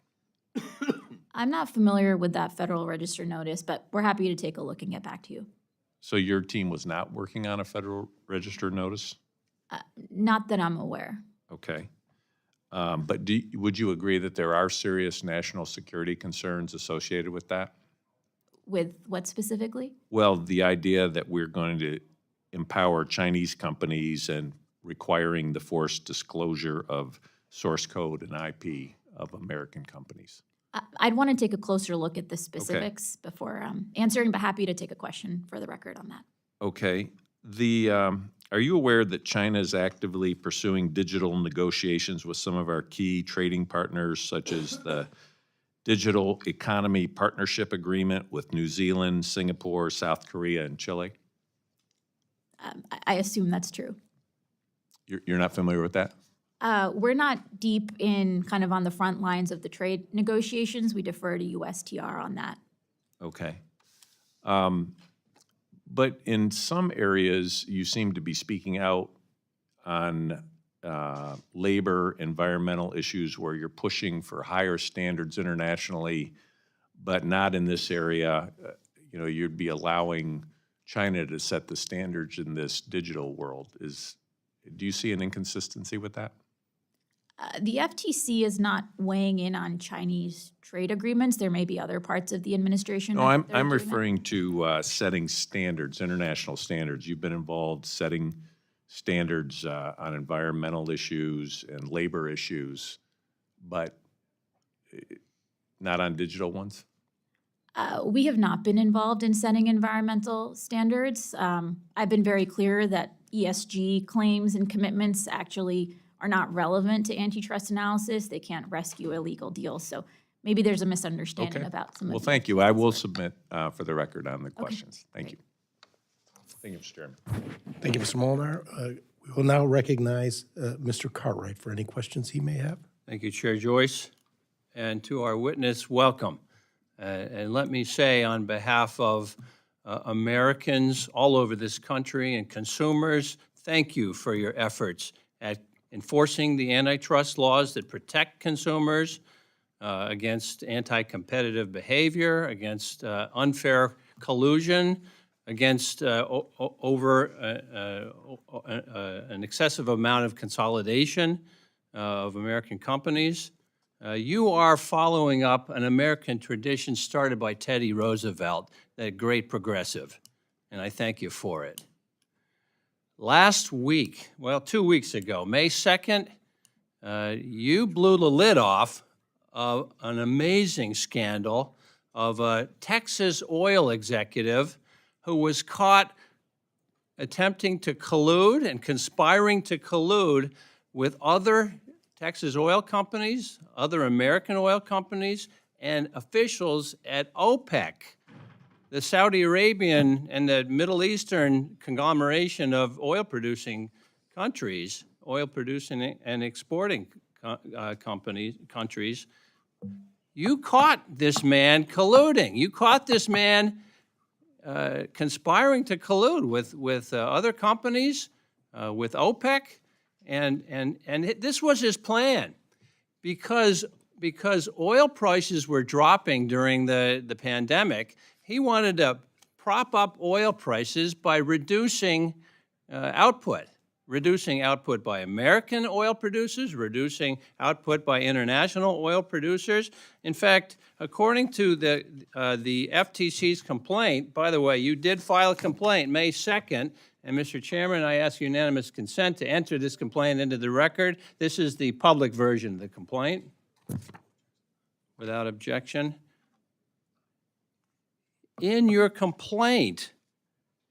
I'm not familiar with that Federal Register notice, but we're happy to take a look and get back to you. So your team was not working on a Federal Register notice? Not that I'm aware. Okay. But would you agree that there are serious national security concerns associated with that? With what specifically? Well, the idea that we're going to empower Chinese companies and requiring the forced disclosure of source code and IP of American companies. I'd want to take a closer look at the specifics before answering, but happy to take a question for the record on that. Okay. Are you aware that China is actively pursuing digital negotiations with some of our key trading partners, such as the Digital Economy Partnership Agreement with New Zealand, Singapore, South Korea, and Chile? I assume that's true. You're not familiar with that? We're not deep in kind of on the front lines of the trade negotiations. We defer to USTR on that. Okay. But in some areas, you seem to be speaking out on labor, environmental issues where you're pushing for higher standards internationally, but not in this area. You'd be allowing China to set the standards in this digital world. Do you see an inconsistency with that? The FTC is not weighing in on Chinese trade agreements. There may be other parts of the administration. No, that I'm they're doing that. referring to setting standards, international standards. You've been involved setting standards on environmental issues and labor issues, but not on digital ones? We have not been involved in setting environmental standards. I've been very clear that ESG claims and commitments actually are not relevant to antitrust analysis. They can't rescue illegal deals. So maybe there's a misunderstanding about some of Well, the thank you. I will submit for the record on the questions. Thank you. Thank you, Mr. Chairman. Thank you, Mr. Molnar. We will now recognize Mr. Cartwright for any questions he may have. Thank you, Chair Joyce. And to our witness, welcome. And let me say on behalf of Americans all over this country and consumers, thank you for your efforts at enforcing the antitrust laws that protect consumers against anti-competitive behavior, against unfair collusion, against an excessive amount of consolidation of American companies. You are following up an American tradition started by Teddy Roosevelt, that great progressive, and I thank you for it. Last week, well, 2 weeks ago, May 2nd, you blew the lid off of an amazing scandal of a Texas oil executive who was caught attempting to collude and conspiring to collude with other Texas oil companies, other American oil companies, and officials at OPEC, the Saudi Arabian and the Middle Eastern conglomeration of oil-producing countries, oil-producing and exporting countries. You caught this man colluding. You caught this man conspiring to collude with other companies, with OPEC, and this was his plan, because oil prices were dropping during the pandemic. He wanted to prop up oil prices by reducing output by American oil producers, reducing output by international oil producers. In fact, according to the FTC's complaint, by the way, you did file a complaint May 2nd, and Mr. Chairman, I ask unanimous consent to enter this complaint into the record. This is the public version of the complaint, without objection. In your complaint,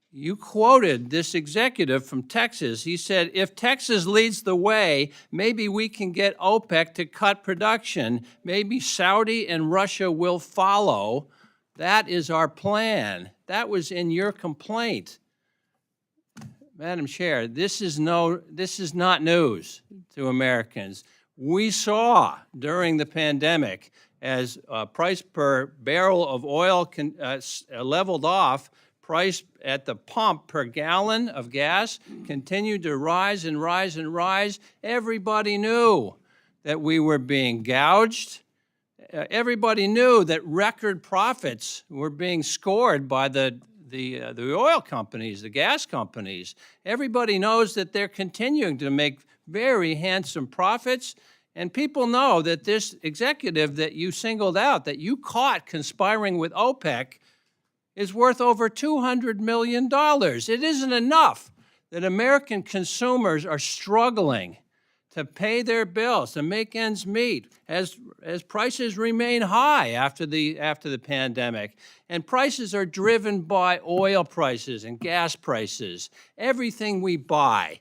you quoted this executive from Texas. He said, if Texas leads the way, maybe we can get OPEC to cut production. Maybe Saudi and Russia will follow. That is our plan. That was in your complaint. Madam Chair, this is not news to Americans. We saw during the pandemic, as price per barrel of oil leveled off, price at the pump per gallon of gas continued to rise and rise and rise. Everybody knew that we were being gouged. Everybody knew that record profits were being scored by the oil companies, the gas companies. Everybody knows that they're continuing to make very handsome profits. And people know that this executive that you singled out, that you caught conspiring with OPEC, is worth over $200 million. It isn't enough that American consumers are struggling to pay their bills, to make ends meet, as prices remain high after the pandemic. And prices are driven by oil prices and gas prices. Everything we buy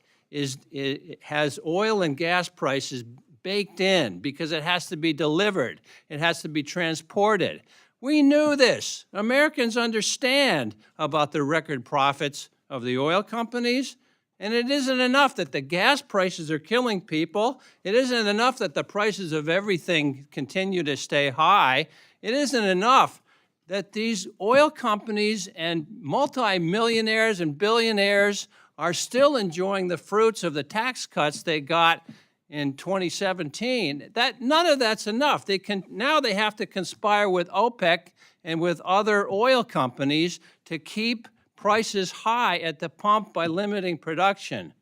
has oil and gas prices baked in because it has to be delivered. It has to be transported. We knew this. Americans understand about the record profits of the oil companies. And it isn't enough that the gas prices are killing people. It isn't enough that the prices of everything continue to stay high. It isn't enough that these oil companies and multimillionaires and billionaires are still enjoying the fruits of the tax cuts they got in 2017. None of that's enough. Now they have to conspire with OPEC and with other oil companies to keep prices high at the pump by limiting production.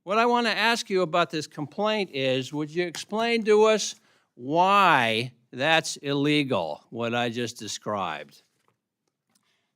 What I want to ask you about this complaint is, would you explain to us why that's illegal, what I just described?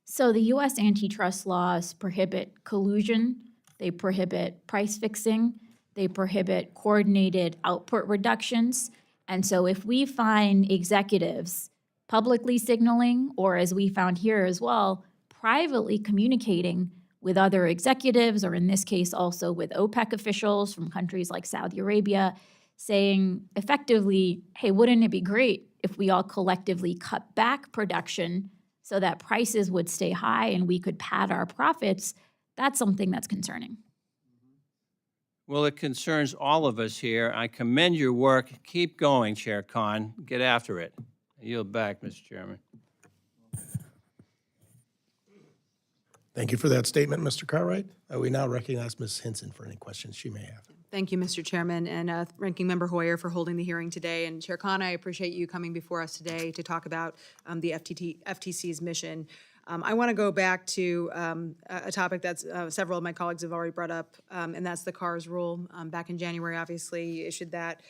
So the U.S. antitrust laws prohibit collusion, they prohibit price fixing, they prohibit coordinated output reductions. And so if we find executives publicly signaling, or as we found here as well, privately communicating with other executives, or in this case also with OPEC officials from countries like Saudi Arabia, saying effectively, hey, wouldn't it be great if we all collectively cut back production so that prices would stay high and we could pad our profits? That's something that's concerning. Well, it concerns all of us here. I commend your work. Keep going, Chair Khan. Get after it. I yield back, Mr. Chairman. Thank you for that statement, Mr. Cartwright. We now recognize Ms. Hinson for any questions she may have. Thank you, Mr. Chairman, and Ranking Member Hoyer for holding the hearing today. And Chair Khan, I appreciate you coming before us today to talk about the FTC's mission. I want to go back to a topic that several of my colleagues have already brought up, and that's the CARS rule. Back in January, obviously, you issued that.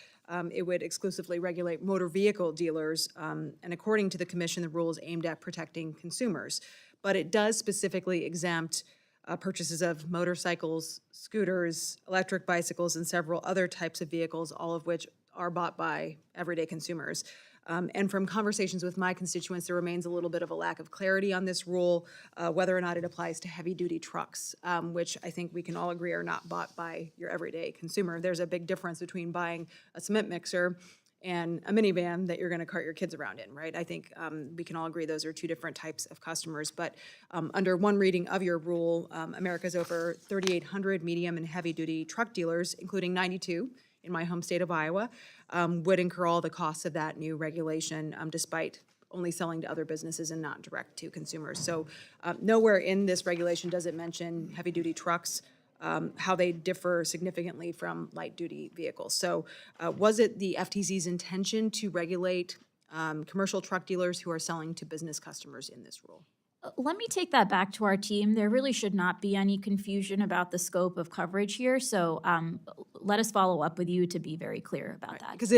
It would exclusively regulate motor vehicle dealers, and according to the Commission, the rule is aimed at protecting consumers. But it does specifically exempt purchases of motorcycles, scooters, electric bicycles, and several other types of vehicles, all of which are bought by everyday consumers. And from conversations with my constituents, there remains a little bit of a lack of clarity on this rule, whether or not it applies to heavy-duty trucks, which I think we can all agree are not bought by your everyday consumer. There's a big difference between buying a cement mixer and a minivan that you're going to cart your kids around in, right? I think we can all agree those are two different types of customers. But under one reading of your rule, America's over 3,800 medium and heavy-duty truck dealers, including 92 in my home state of Iowa, would incur all the costs of that new regulation, despite only selling to other businesses and not direct to consumers. So nowhere in this regulation does it mention heavy-duty trucks, how they differ significantly from light-duty vehicles. So was it the FTC's intention to regulate commercial truck dealers who are selling to business customers in this rule? Let me take that back to our team. There really should not be any confusion about the scope of coverage here. So let us follow up with you to be very clear about that. Because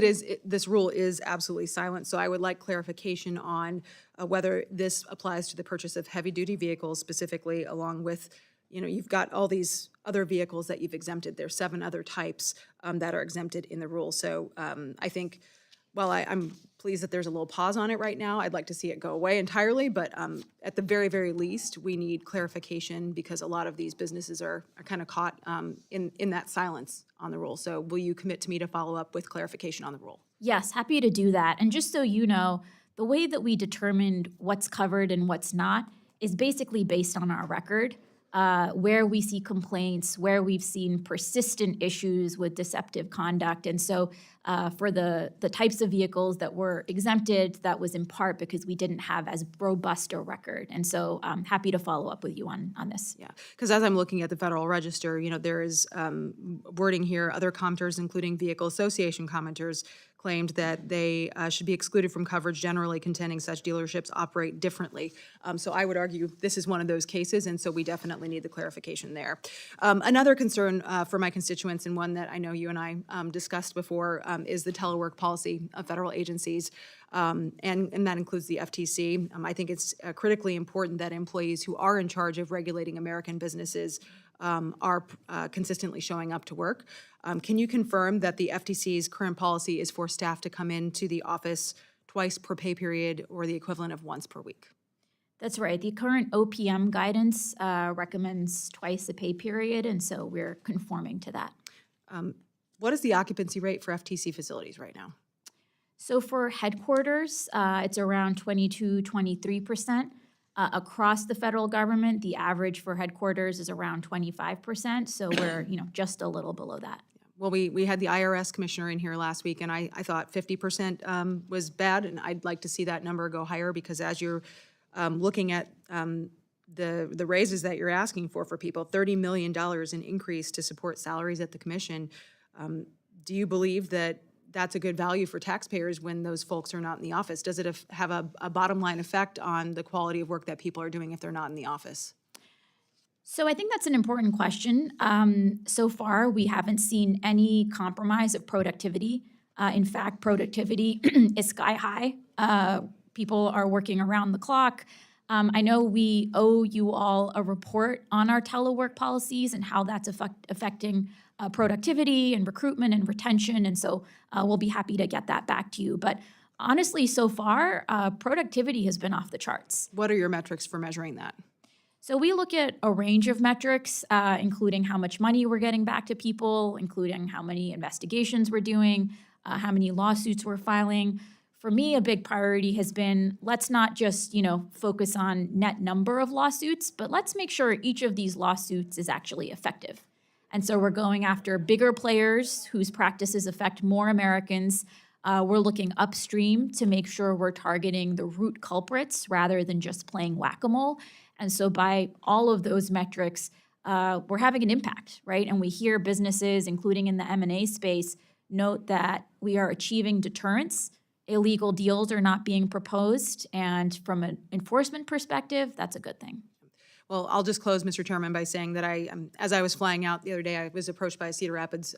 this rule is absolutely silent. So I would like clarification on whether this applies to the purchase of heavy-duty vehicles specifically, along with, you know, you've got all these other vehicles that you've exempted. There's 7 other types that are exempted in the rule. So I think, while I'm pleased that there's a little pause on it right now, I'd like to see it go away entirely, but at the very, very least, we need clarification because a lot of these businesses are kind of caught in that silence on the rule. So will you commit to me to follow up with clarification on the rule? Yes, happy to do that. And just so you know, the way that we determined what's covered and what's not is basically based on our record. where we see complaints, where we've seen persistent issues with deceptive conduct. And so for the types of vehicles that were exempted, that was in part because we didn't have as robust a record. And so I'm happy to follow up with you on this. Yeah, because as I'm looking at the Federal Register, there is wording here, other commenters, including Vehicle Association commenters, claimed that they should be excluded from coverage, generally contending such dealerships operate differently. So I would argue this is one of those cases, and so we definitely need the clarification there. Another concern for my constituents, and one that I know you and I discussed before, is the telework policy of federal agencies, and that includes the FTC. I think it's critically important that employees who are in charge of regulating American businesses are consistently showing up to work. Can you confirm that the FTC's current policy is for staff to come into the office twice per pay period or the equivalent of once per week? That's right. The current OPM guidance recommends twice a pay period, and so we're conforming to that. What is the occupancy rate for FTC facilities right now? So for headquarters, it's around 22, 23%. Across the federal government, the average for headquarters is around 25%. So we're, just a little below that. Well, we had the IRS commissioner in here last week, and I thought 50% was bad, and I'd like to see that number go higher, because as you're looking at the raises that you're asking for people, $30 million in increase to support salaries at the commission, do you believe that that's a good value for taxpayers when those folks are not in the office? Does it have a bottom line effect on the quality of work that people are doing if they're not in the office? So I think that's an important question. So far, we haven't seen any compromise of productivity. In fact, productivity is sky high. People are working around the clock. I know we owe you all a report on our telework policies and how that's affecting productivity and recruitment and retention, and so we'll be happy to get that back to you. But honestly, so far, productivity has been off the charts. What are your metrics for measuring that? So we look at a range of metrics, including how much money we're getting back to people, including how many investigations we're doing, how many lawsuits we're filing. For me, a big priority has been, let's not just, focus on net number of lawsuits, but let's make sure each of these lawsuits is actually effective. And so we're going after bigger players whose practices affect more Americans. We're looking upstream to make sure we're targeting the root culprits rather than just playing whack-a-mole. And so by all of those metrics, we're having an impact, right? And we hear businesses, including in the M&A space, note that we are achieving deterrence. Illegal deals are not being proposed. And from an enforcement perspective, that's a good thing. Well, I'll just close, Mr. Chairman, by saying that as I was flying out the other day, I was approached by a Cedar Rapids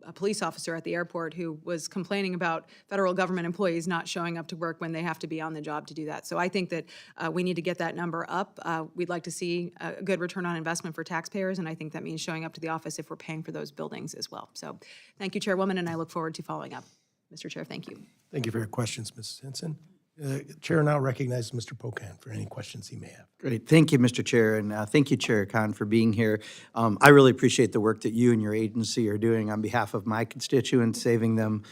a police officer at the airport who was complaining about federal government employees not showing up to work when they have to be on the job to do that. So I think that we need to get that number up. We'd like to see a good return on investment for taxpayers, and I think that means showing up to the office if we're paying for those buildings as well. So thank you, Chairwoman, and I look forward to following up. Mr. Chair, thank you. Thank you for your questions, Mrs. Henson. Chair now recognizes Mr. Pocan for any questions he may have. Great. Thank you, Mr. Chair, and thank you, Chair Khan, for being here. I really appreciate the work that you and your agency are doing on behalf of my constituents, saving them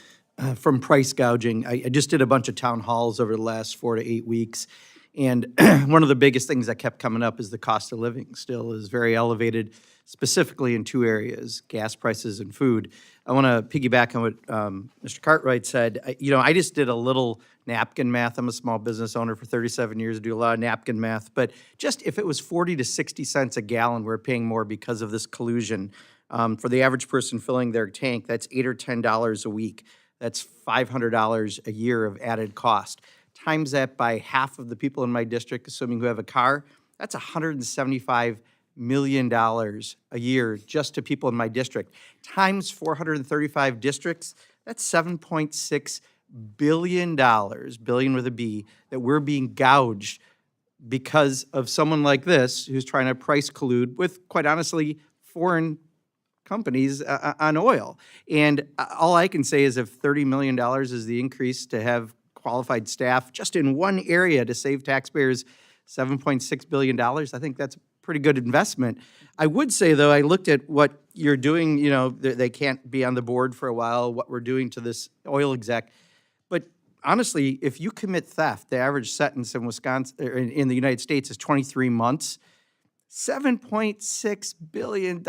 from price gouging. I just did a bunch of town halls over the last 4 to 8 weeks, and one of the biggest things that kept coming up is the cost of living still is very elevated, specifically in 2 areas, gas prices and food. I want to piggyback on what Mr. Cartwright said. I just did a little napkin math. I'm a small business owner for 37 years, do a lot of napkin math. But just if it was 40 to 60 cents a gallon, we're paying more because of this collusion. For the average person filling their tank, that's $8 or $10 a week. That's $500 a year of added cost. Times that by half of the people in my district, assuming who have a car, that's $175 million a year just to people in my district. Times 435 districts, that's $7.6 billion, billion with a B, that we're being gouged because of someone like this who's trying to price collude with, quite honestly, foreign companies on oil. And all I can say is if $30 million is the increase to have qualified staff just in one area to save taxpayers $7.6 billion, I think that's a pretty good investment. I would say, though, I looked at what you're doing, they can't be on the board for a while, what we're doing to this oil exec. But honestly, if you commit theft, the average sentence in Wisconsin, or in the United States, is 23 months. $7.6 billion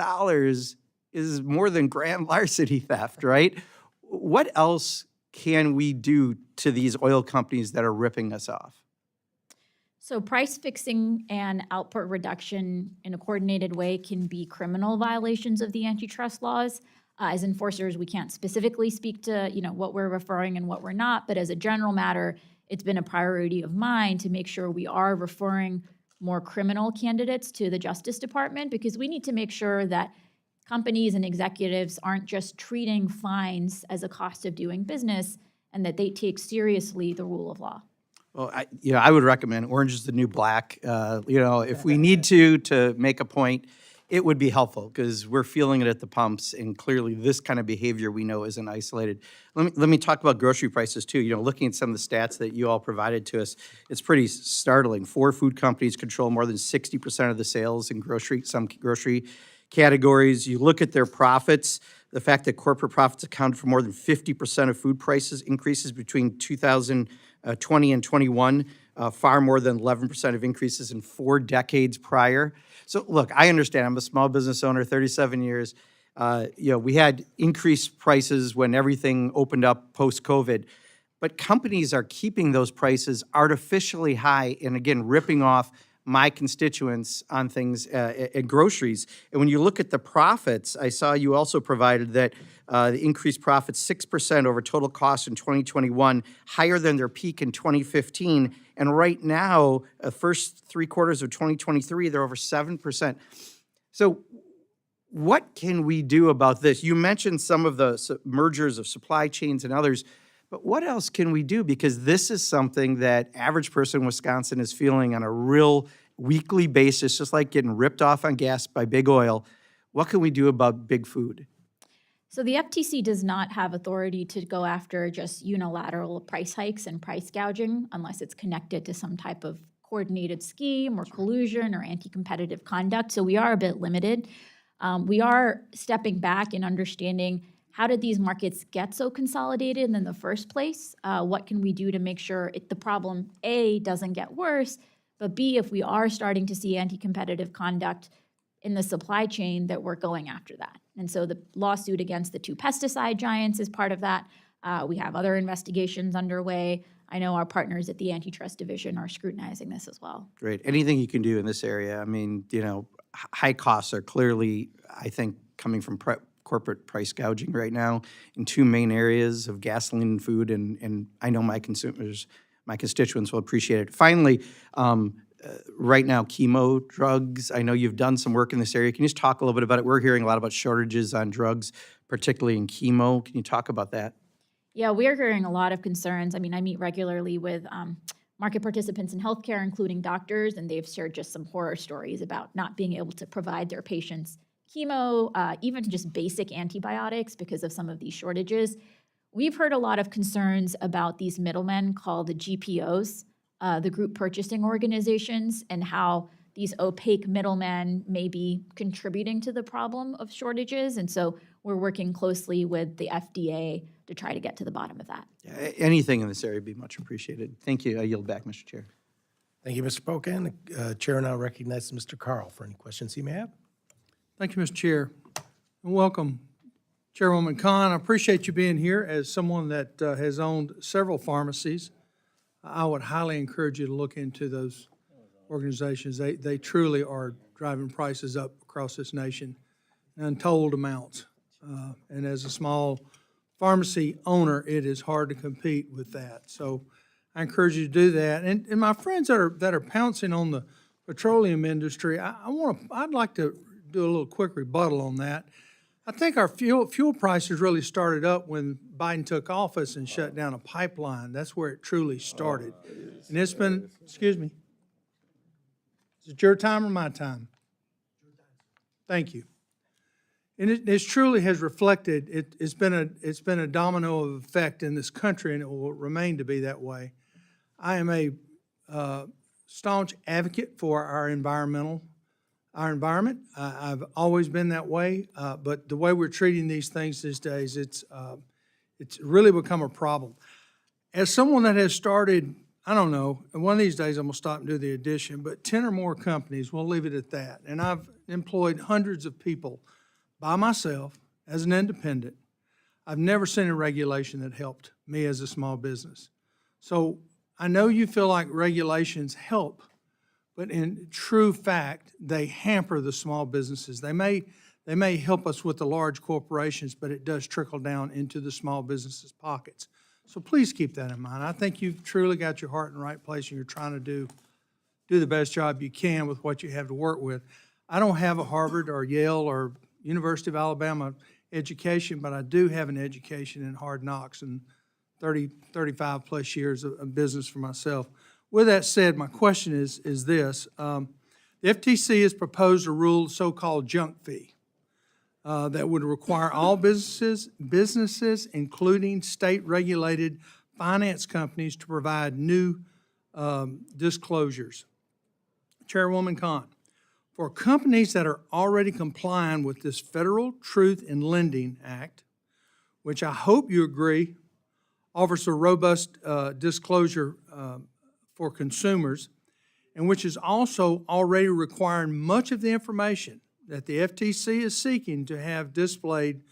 is more than grand larceny theft, right? What else can we do to these oil companies that are ripping us off? So price fixing and output reduction in a coordinated way can be criminal violations of the antitrust laws. As enforcers, we can't specifically speak to, what we're referring and what we're not, but as a general matter, it's been a priority of mine to make sure we are referring more criminal candidates to the Justice Department, because we need to make sure that companies and executives aren't just treating fines as a cost of doing business, and that they take seriously the rule of law. Well, I would recommend orange is the new black. If we need to make a point, it would be helpful because we're feeling it at the pumps, and clearly this kind of behavior we know isn't isolated. Let me talk about grocery prices too. Looking at some of the stats that you all provided to us, it's pretty startling. 4 food companies control more than 60% of the sales in some grocery categories. You look at their profits, the fact that corporate profits accounted for more than 50% of food prices increases between 2020 and 21, far more than 11% of increases in 4 decades prior. So look, I understand, I'm a small business owner, 37 years. We had increased prices when everything opened up post-COVID, but companies are keeping those prices artificially high and again, ripping off my constituents on things at groceries. And when you look at the profits, I saw you also provided that the increased profits 6% over total cost in 2021, higher than their peak in 2015. And right now, first 3 quarters of 2023, they're over 7%. So what can we do about this? You mentioned some of the mergers of supply chains and others, but what else can we do? Because this is something that average person in Wisconsin is feeling on a real weekly basis, just like getting ripped off on gas by big oil. What can we do about big food? So the FTC does not have authority to go after just unilateral price hikes and price gouging unless it's connected to some type of coordinated scheme or collusion or anti-competitive conduct. So we are a bit limited. We are stepping back and understanding, how did these markets get so consolidated in the first place? What can we do to make sure the problem, A, doesn't get worse, but B, if we are starting to see anti-competitive conduct in the supply chain, that we're going after that. And so the lawsuit against the 2 pesticide giants is part of that. We have other investigations underway. I know our partners at the Antitrust Division are scrutinizing this as well. Great. Anything you can do in this area? I mean, high costs are clearly, I think, coming from corporate price gouging right now in 2 main areas of gasoline and food, and I know my constituents will appreciate it. Finally, right now, chemo drugs, I know you've done some work in this area. Can you just talk a little bit about it? We're hearing a lot about shortages on drugs, particularly in chemo. Can you talk about that? Yeah, we're hearing a lot of concerns. I mean, I meet regularly with market participants in healthcare, including doctors, and they've shared just some horror stories about not being able to provide their patients chemo, even just basic antibiotics because of some of these shortages. We've heard a lot of concerns about these middlemen called the GPOs, the group purchasing organizations, and how these opaque middlemen may be contributing to the problem of shortages. And so we're working closely with the FDA to try to get to the bottom of that. Yeah, anything in this area would be much appreciated. Thank you. I yield back, Mr. Chair. Thank you, Mr. Pocan. Chair now recognizes Mr. Carl for any questions he may have. Thank you, Mr. Chair, and welcome, Chairwoman Khan. I appreciate you being here. As someone that has owned several pharmacies, I would highly encourage you to look into those organizations. They truly are driving prices up across this nation in untold amounts. And as a small pharmacy owner, it is hard to compete with that. So I encourage you to do that. And my friends that are pouncing on the petroleum industry, I'd like to do a little quick rebuttal on that. I think our fuel prices really started up when Biden took office and shut down a pipeline. That's where it truly started. And it's been, excuse me, is it your time or my time? Thank you. And it truly has reflected, it's been a domino effect in this country, and it will remain to be that way. I am a staunch advocate for our environment. I've always been that way, but the way we're treating these things these days, it's really become a problem. As someone that has started I don't know, and one of these days I'm gonna stop and do the addition, but 10 or more companies, we'll leave it at that. And I've employed hundreds of people by myself as an independent. I've never seen a regulation that helped me as a small business. So I know you feel like regulations help, but in true fact, they hamper the small businesses. They may help us with the large corporations, but it does trickle down into the small businesses' pockets. So please keep that in mind. I think you've truly got your heart in the right place, and you're trying to do the best job you can with what you have to work with. I don't have a Harvard or Yale or University of Alabama education, but I do have an education in hard knocks and 35 plus years of business for myself. With that said, my question is this. The FTC has proposed a rule, so-called junk fee, that would require all businesses, including state-regulated finance companies, to provide new disclosures. Chairwoman Khan, for companies that are already complying with this Federal Truth in Lending Act, which I hope you agree offers a robust disclosure for consumers, and which is also already requiring much of the information that the FTC is seeking to have displayed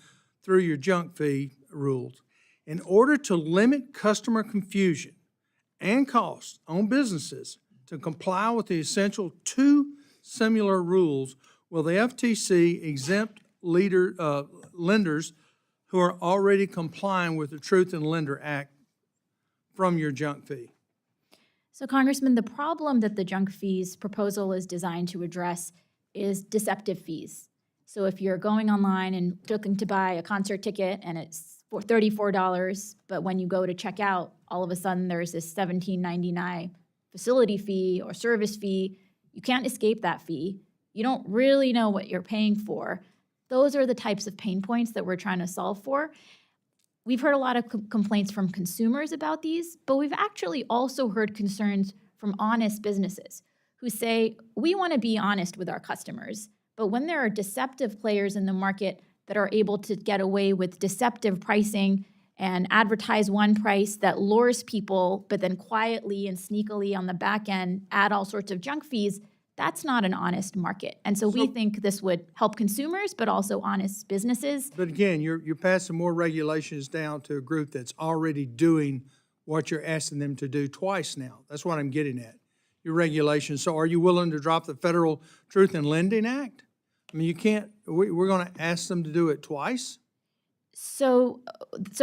through your junk fee rules. In order to limit customer confusion and costs on businesses to comply with the essential two similar rules, will the FTC exempt lenders who are already complying with the Truth in Lender Act from your junk fee? So Congressman, the problem that the junk fees proposal is designed to address is deceptive fees. So if you're going online and looking to buy a concert ticket and it's for $34, but when you go to check out, all of a sudden there's this $17.99 facility fee or service fee, you can't escape that fee. You don't really know what you're paying for. Those are the types of pain points that we're trying to solve for. We've heard a lot of complaints from consumers about these, but we've actually also heard concerns from honest businesses who say, we want to be honest with our customers, but when there are deceptive players in the market that are able to get away with deceptive pricing and advertise one price that lures people, but then quietly and sneakily on the back end add all sorts of junk fees, that's not an honest market. And so we think this would help consumers, but also honest businesses. But again, you're passing more regulations down to a group that's already doing what you're asking them to do twice now. That's what I'm getting at, your regulations. So are you willing to drop the Federal Truth in Lending Act? I mean, you can't, we're going to ask them to do it twice? So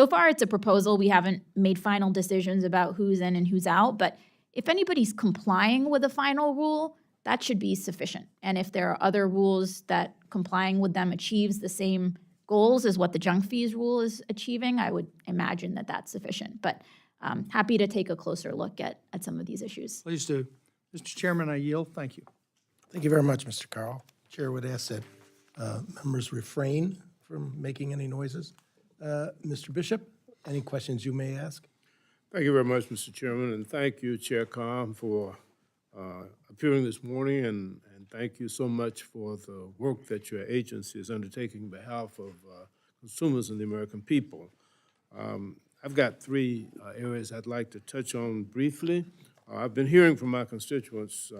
far it's a proposal. We haven't made final decisions about who's in and who's out, but if anybody's complying with a final rule, that should be sufficient. And if there are other rules that complying with them achieves the same goals as what the junk fees rule is achieving, I would imagine that that's sufficient. But happy to take a closer look at some of these issues. Please do. Mr. Chairman, I yield. Thank you. Thank you very much, Mr. Carl. Chair would ask that members refrain from making any noises. Mr. Bishop, any questions you may ask? Thank you very much, Mr. Chairman, and thank you, Chair Khan, for appearing this morning, and thank you so much for the work that your agency is undertaking on behalf of consumers and the American people. I've got three areas I'd like to touch on briefly. I've been hearing from my constituents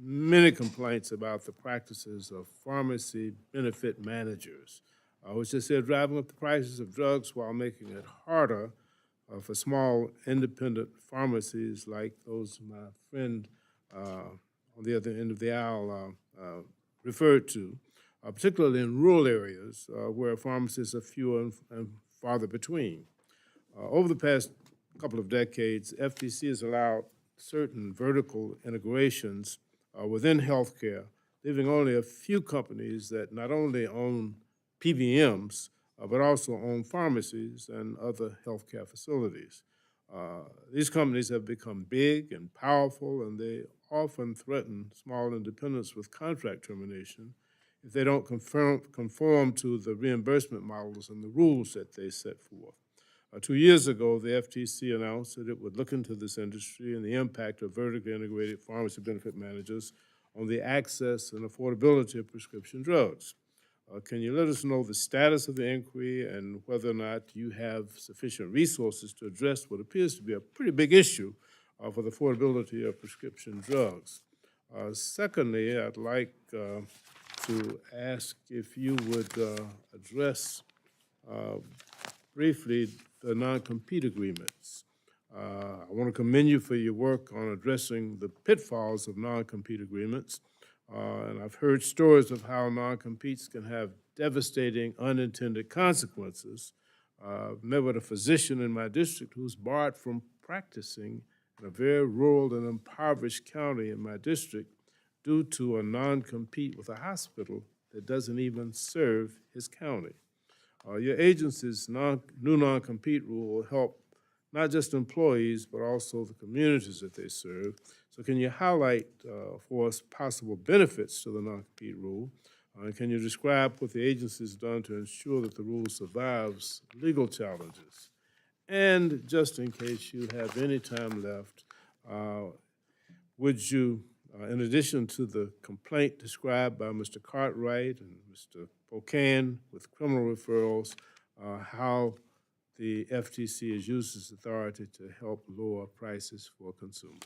many complaints about the practices of pharmacy benefit managers, which they say are driving up the prices of drugs while making it harder for small independent pharmacies like those my friend on the other end of the aisle referred to, particularly in rural areas where pharmacies are fewer and farther between. Over the past couple of decades, FTC has allowed certain vertical integrations within healthcare, leaving only a few companies that not only own PBMs, but also own pharmacies and other healthcare facilities. These companies have become big and powerful, and they often threaten small independents with contract termination if they don't conform to the reimbursement models and the rules that they set forth. 2 years ago, the FTC announced that it would look into this industry and the impact of vertically integrated pharmacy benefit managers on the access and affordability of prescription drugs. Can you let us know the status of the inquiry and whether or not you have sufficient resources to address what appears to be a pretty big issue for the affordability of prescription drugs. Secondly, I'd like to ask if you would address briefly the non-compete agreements. I want to commend you for your work on addressing the pitfalls of non-compete agreements. And I've heard stories of how non-competes can have devastating unintended consequences. I've met with a physician in my district who's barred from practicing in a very rural and impoverished county in my district due to a non-compete with a hospital that doesn't even serve his county. Your agency's new non-compete rule will help not just employees, but also the communities that they serve. So can you highlight for us possible benefits to the non-compete rule? Can you describe what the agency's done to ensure that the rule survives legal challenges? And just in case you have any time left, would you, in addition to the complaint described by Mr. Cartwright and Mr. Pocan with criminal referrals, how the FTC has used its authority to help lower prices for consumers?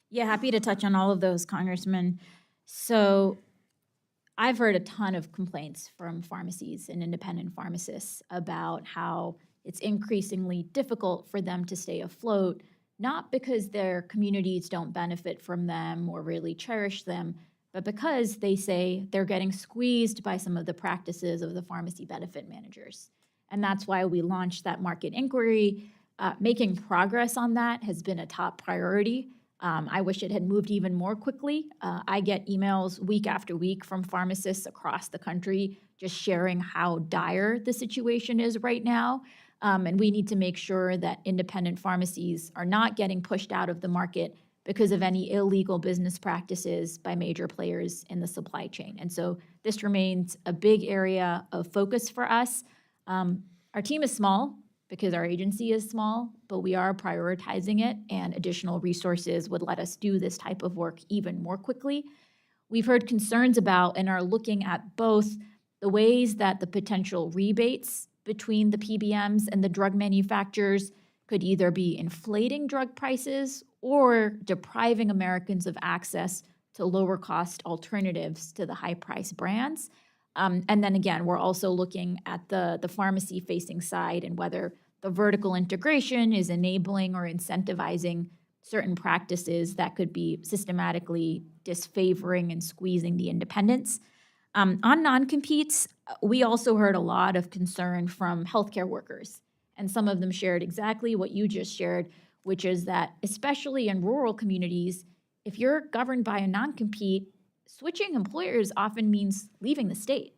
Yeah, happy to touch on all of those, Congressman. So I've heard a ton of complaints from pharmacies and independent pharmacists about how it's increasingly difficult for them to stay afloat, not because their communities don't benefit from them or really cherish them, but because they say they're getting squeezed by some of the practices of the pharmacy benefit managers. And that's why we launched that market inquiry. Making progress on that has been a top priority. I wish it had moved even more quickly. I get emails week after week from pharmacists across the country just sharing how dire the situation is right now. And we need to make sure that independent pharmacies are not getting pushed out of the market because of any illegal business practices by major players in the supply chain. And so this remains a big area of focus for us. Our team is small because our agency is small, but we are prioritizing it, and additional resources would let us do this type of work even more quickly. We've heard concerns about and are looking at both the ways that the potential rebates between the PBMs and the drug manufacturers could either be inflating drug prices or depriving Americans of access to lower cost alternatives to the high price brands. And then again, we're also looking at the pharmacy facing side and whether the vertical integration is enabling or incentivizing certain practices that could be systematically disfavoring and squeezing the independents. On non-competes, we also heard a lot of concern from healthcare workers, and some of them shared exactly what you just shared, which is that especially in rural communities, if you're governed by a non-compete, switching employers often means leaving the state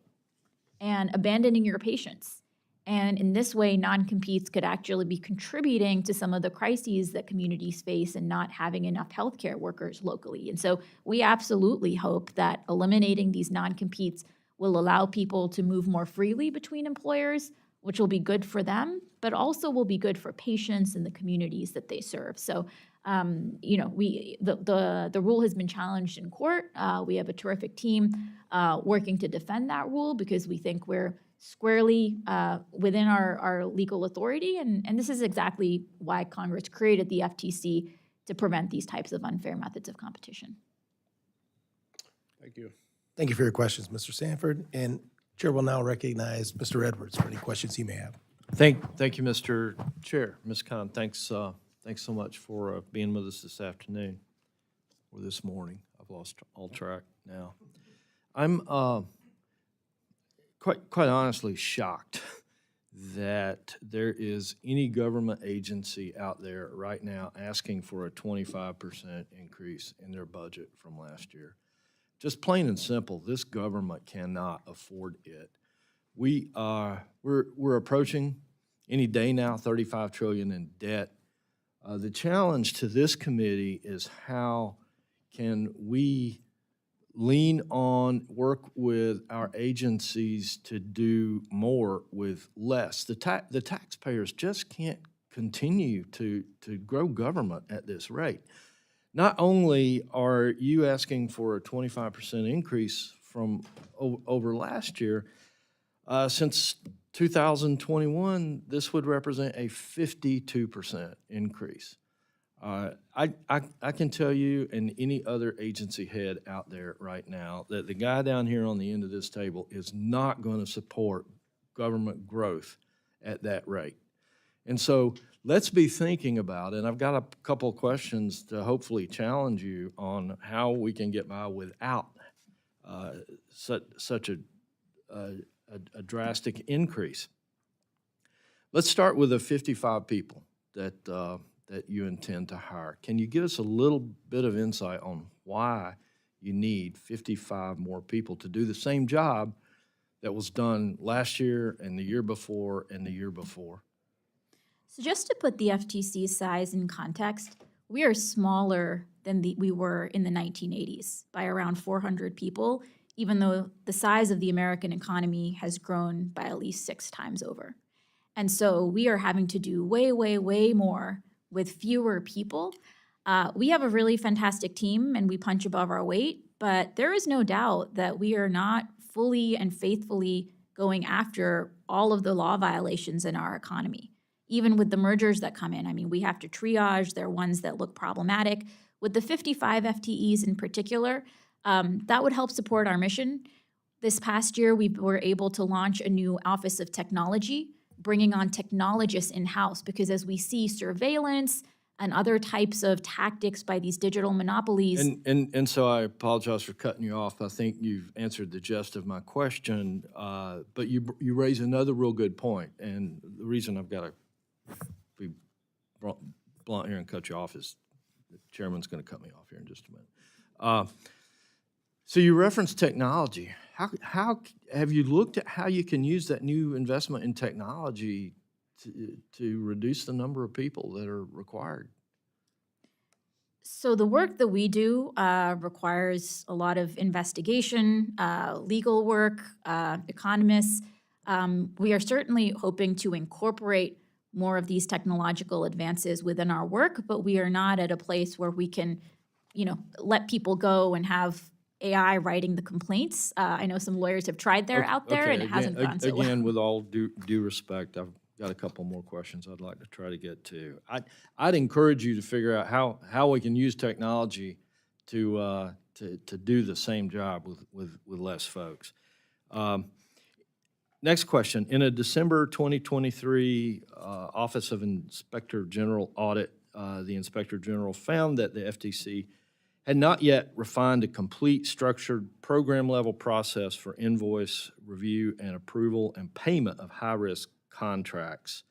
and abandoning your patients. And in this way, non-competes could actually be contributing to some of the crises that communities face and not having enough healthcare workers locally. And so we absolutely hope that eliminating these non-competes will allow people to move more freely between employers, which will be good for them, but also will be good for patients and the communities that they serve. So, the rule has been challenged in court. We have a terrific team working to defend that rule because we think we're squarely within our legal authority. And this is exactly why Congress created the FTC, to prevent these types of unfair methods of competition. Thank you. Thank you for your questions, Mr. Sanford. And Chair will now recognize Mr. Edwards for any questions he may have. Thank you, Mr. Chair. Ms. Khan, thanks so much for being with us this afternoon or this morning. I've lost all track now. I'm quite honestly shocked that there is any government agency out there right now asking for a 25% increase in their budget from last year. Just plain and simple, this government cannot afford it. We're approaching any day now $35 trillion in debt. The challenge to this committee is how can we lean on, work with our agencies to do more with less. The taxpayers just can't continue to grow government at this rate. Not only are you asking for a 25% increase from over last year, since 2021, this would represent a 52% increase. I can tell you and any other agency head out there right now that the guy down here on the end of this table is not going to support government growth at that rate. And so let's be thinking about it. And I've got a couple of questions to hopefully challenge you on how we can get by without such a drastic increase. Let's start with the 55 people that you intend to hire. Can you give us a little bit of insight on why you need 55 more people to do the same job that was done last year and the year before and the year before? So just to put the FTC's size in context, we are smaller than we were in the 1980s by around 400 people, even though the size of the American economy has grown by at least 6 times over. And so we are having to do way, way, way more with fewer people. We have a really fantastic team and we punch above our weight, but there is no doubt that we are not fully and faithfully going after all of the law violations in our economy. Even with the mergers that come in, I mean, we have to triage. There are ones that look problematic. With the 55 FTEs in particular, that would help support our mission. This past year, we were able to launch a new Office of Technology, bringing on technologists in-house, because as we see surveillance and other types of tactics by these digital monopolies. And so I apologize for cutting you off. I think you've answered the gist of my question, but you raise another real good point. And the reason I've got to be blunt here and cut you off is the chairman's going to cut me off here in just a minute. So you referenced technology. How have you looked at how you can use that new investment in technology to reduce the number of people that are required? So the work that we do requires a lot of investigation, legal work, economists. We are certainly hoping to incorporate more of these technological advances within our work, but we are not at a place where we can, let people go and have AI writing the complaints. I know some lawyers have tried there out there, Okay, and it hasn't gone so well. Again, with all due respect, I've got a couple more questions I'd like to try to get to. I'd encourage you to figure out how we can use technology to do the same job with less folks. Next question. In a December 2023 Office of Inspector General audit, the Inspector General found that the FTC had not yet refined a complete structured program-level process for invoice review and approval and payment of high-risk contracts.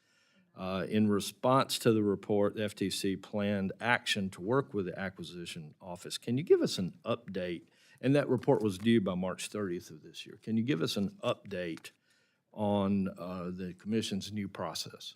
In response to the report, the FTC planned action to work with the Acquisition Office. Can you give us an update? And that report was due by March 30th of this year. Can you give us an update on the Commission's new process?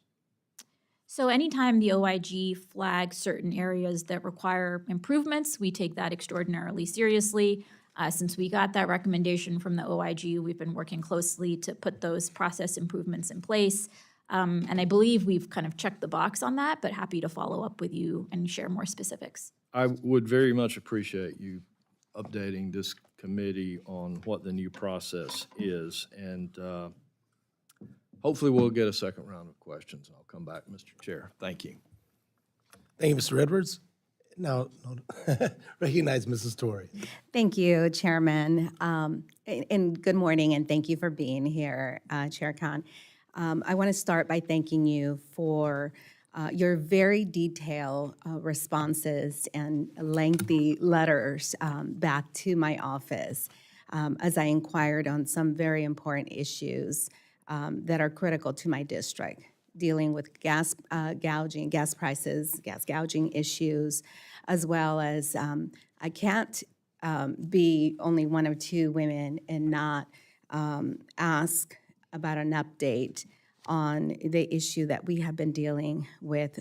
So anytime the OIG flags certain areas that require improvements, we take that extraordinarily seriously. Since we got that recommendation from the OIG, we've been working closely to put those process improvements in place. And I believe we've kind of checked the box on that, but happy to follow up with you and share more specifics. I would very much appreciate you updating this committee on what the new process is. And hopefully we'll get a second round of questions. I'll come back, Mr. Chair. Thank you. Thank you, Mr. Edwards. Now, recognize Mrs. Torrey. Thank you, Chairman. And good morning, and thank you for being here, Chair Khan. I want to start by thanking you for your very detailed responses and lengthy letters back to my office as I inquired on some very important issues that are critical to my district, dealing with gas prices, gas gouging issues, as well as I can't be only one of 2 women and not ask about an update on the issue that we have been dealing with,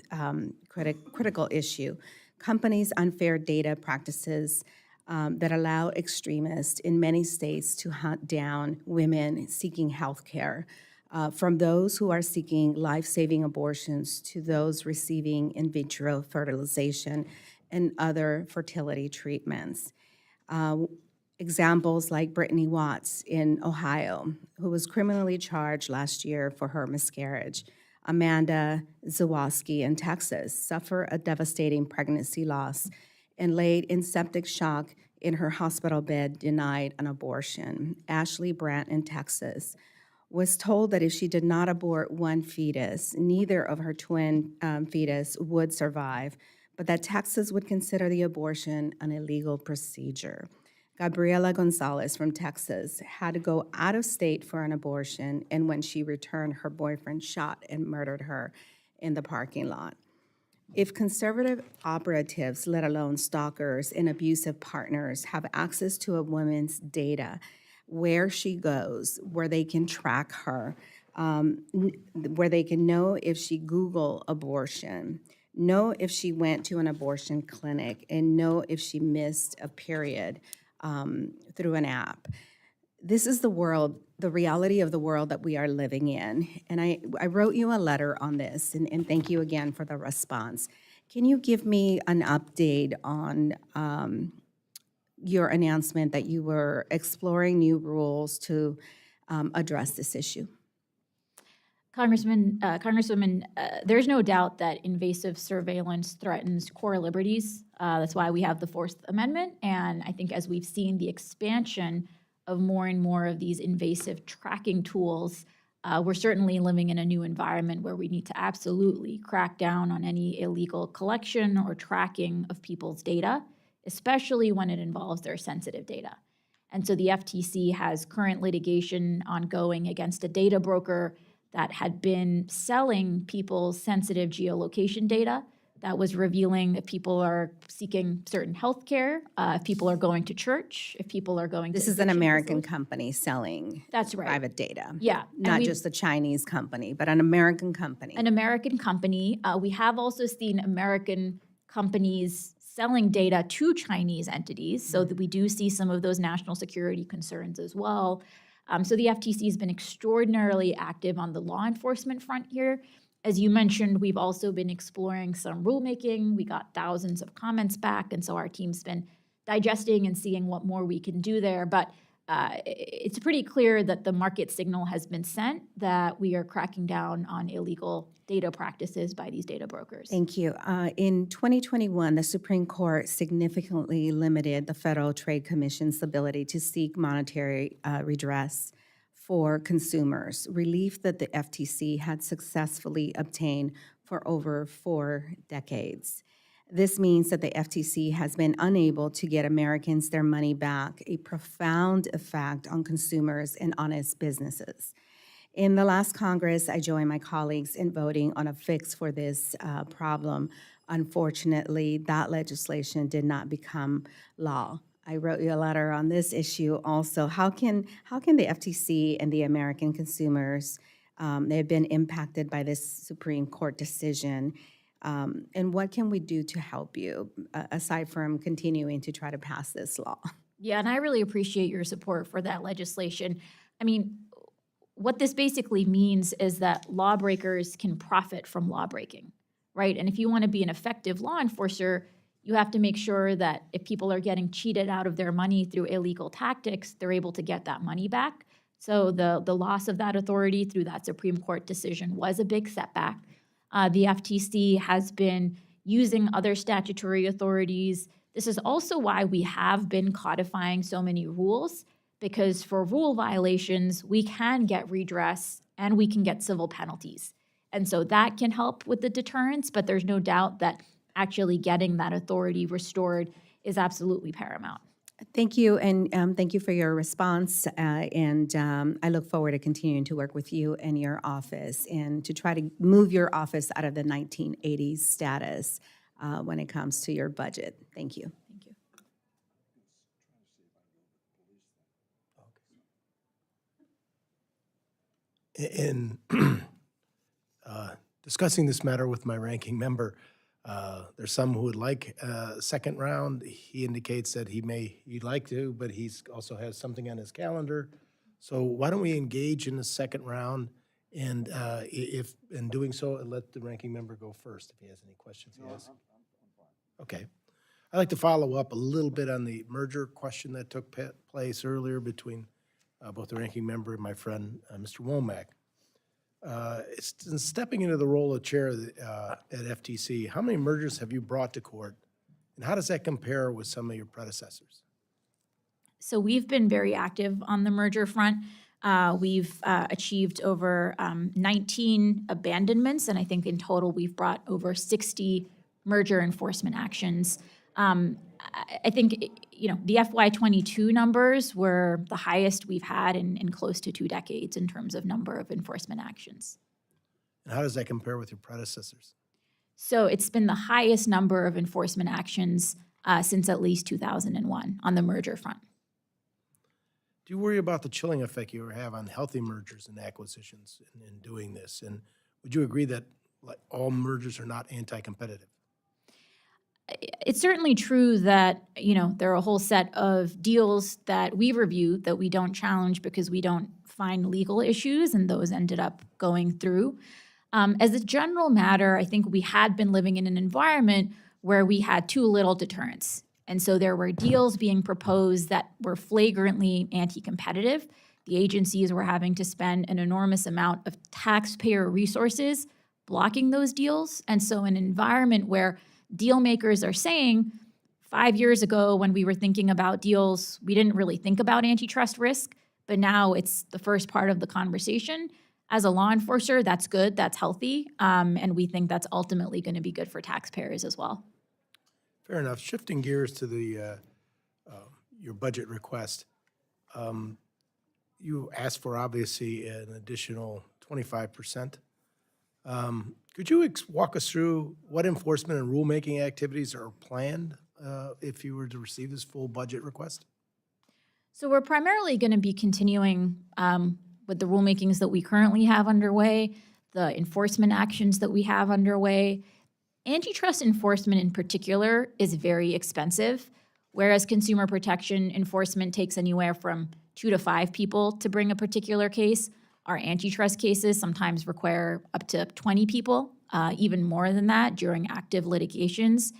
critical issue. Companies' unfair data practices that allow extremists in many states to hunt down women seeking health care, from those who are seeking life-saving abortions to those receiving in vitro fertilization and other fertility treatments. Examples like Brittany Watts in Ohio, who was criminally charged last year for her miscarriage. Amanda Zawoski in Texas, suffered a devastating pregnancy loss and laid in septic shock in her hospital bed, denied an abortion. Ashley Brandt in Texas was told that if she did not abort one fetus, neither of her twin fetus would survive, but that Texas would consider the abortion an illegal procedure. Gabriela Gonzalez from Texas had to go out of state for an abortion, and when she returned, her boyfriend shot and murdered her in the parking lot. If conservative operatives, let alone stalkers and abusive partners, have access to a woman's data, where she goes, where they can track her, where they can know if she Googled abortion, know if she went to an abortion clinic, and know if she missed a period through an app. This is the world, the reality of the world that we are living in. And I wrote you a letter on this, and thank you again for the response. Can you give me an update on your announcement that you were exploring new rules to address this issue? Congresswoman, there's no doubt that invasive surveillance threatens core liberties. That's why we have the Fourth Amendment. And I think as we've seen the expansion of more and more of these invasive tracking tools, we're certainly living in a new environment where we need to absolutely crack down on any illegal collection or tracking of people's data, especially when it involves their sensitive data. And so the FTC has current litigation ongoing against a data broker that had been selling people's sensitive geolocation data that was revealing if people are seeking certain health care, if people are going to church, if people are going to This is an addiction American facilities. company selling That's right. private data. Yeah. and Not we've- just a Chinese company, but an American company. An American company. We have also seen American companies selling data to Chinese entities, so that we do see some of those national security concerns as well. So the FTC has been extraordinarily active on the law enforcement front here. As you mentioned, we've also been exploring some rulemaking. We got thousands of comments back, and so our team's been digesting and seeing what more we can do there. But it's pretty clear that the market signal has been sent that we are cracking down on illegal data practices by these data brokers. Thank you. In 2021, the Supreme Court significantly limited the Federal Trade Commission's ability to seek monetary redress for consumers, relief that the FTC had successfully obtained for over 4 decades. This means that the FTC has been unable to get Americans their money back, a profound effect on consumers and honest businesses. In the last Congress, I joined my colleagues in voting on a fix for this problem. Unfortunately, that legislation did not become law. I wrote you a letter on this issue also. How can the FTC and the American consumers, they have been impacted by this Supreme Court decision, and what can we do to help you, aside from continuing to try to pass this law? Yeah, and I really appreciate your support for that legislation. I mean, what this basically means is that lawbreakers can profit from lawbreaking, right? And if you want to be an effective law enforcer, you have to make sure that if people are getting cheated out of their money through illegal tactics, they're able to get that money back. So the loss of that authority through that Supreme Court decision was a big setback. The FTC has been using other statutory authorities. This is also why we have been codifying so many rules, because for rule violations, we can get redress and we can get civil penalties. And so that can help with the deterrence, but there's no doubt that actually getting that authority restored is absolutely paramount. Thank you, and thank you for your response. And I look forward to continuing to work with you and your office and to try to move your office out of the 1980s status when it comes to your budget. Thank you. Thank you. In discussing this matter with my ranking member, there's some who would like a second round. He indicates that he'd like to, but he's also has something on his calendar. So why don't we engage in the second round? And if in doing so, let the ranking member go first if he has any questions he has. Okay. I'd like to follow up a little bit on the merger question that took place earlier between both the ranking member and my friend, Mr. Womack. Since stepping into the role of chair at FTC, how many mergers have you brought to court? And how does that compare with some of your predecessors? So we've been very active on the merger front. We've achieved over 19 abandonments, and I think in total we've brought over 60 merger enforcement actions. I think, the FY22 numbers were the highest we've had in close to 2 decades in terms of number of enforcement actions. And how does that compare with your predecessors? So it's been the highest number of enforcement actions since at least 2001 on the merger front. Do you worry about the chilling effect you have on healthy mergers and acquisitions in doing this? And would you agree that all mergers are not anti-competitive? It's certainly true that, there are a whole set of deals that we review that we don't challenge because we don't find legal issues, and those ended up going through. As a general matter, I think we had been living in an environment where we had too little deterrence. And so there were deals being proposed that were flagrantly anti-competitive. The agencies were having to spend an enormous amount of taxpayer resources blocking those deals. And so an environment where deal makers are saying, 5 years ago when we were thinking about deals, we didn't really think about antitrust risk, but now it's the first part of the conversation. As a law enforcer, that's good, that's healthy, and we think that's ultimately going to be good for taxpayers as well. Fair enough. Shifting gears to your budget request, you asked for obviously an additional 25%. Could you walk us through what enforcement and rulemaking activities are planned if you were to receive this full budget request? So we're primarily going to be continuing with the rulemakings that we currently have underway, the enforcement actions that we have underway. Antitrust enforcement in particular is very expensive, whereas consumer protection enforcement takes anywhere from 2 to 5 people to bring a particular case. Our antitrust cases sometimes require up to 20 people, even more than that during active litigations.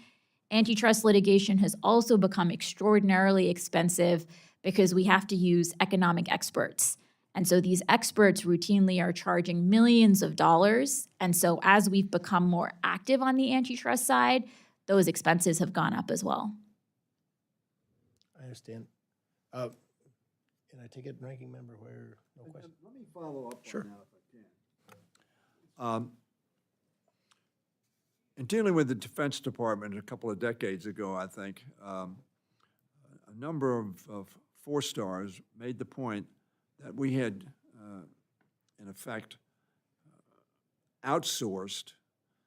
Antitrust litigation has also become extraordinarily expensive because we have to use economic experts. And so these experts routinely are charging millions of dollars. And so as we've become more active on the antitrust side, those expenses have gone up as well. I understand. Can I take it, Ranking Member Hoyer? No question. Let me follow up Sure. on that if I can. In dealing with the Defense Department a couple of decades ago, I think, a number of 4-stars made the point that we had, in effect, outsourced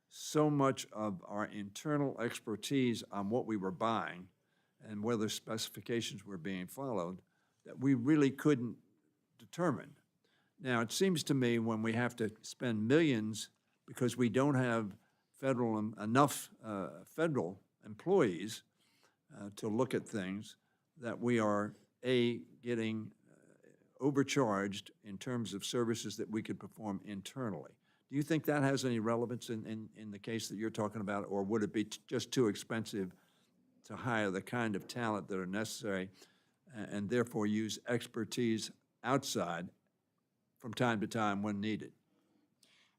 so much of our internal expertise on what we were buying and whether specifications were being followed that we really couldn't determine. Now, it seems to me when we have to spend millions because we don't have enough federal employees to look at things, that we are, getting overcharged in terms of services that we could perform internally. Do you think that has any relevance in the case that you're talking about, or would it be just too expensive to hire the kind of talent that are necessary and therefore use expertise outside from time to time when needed?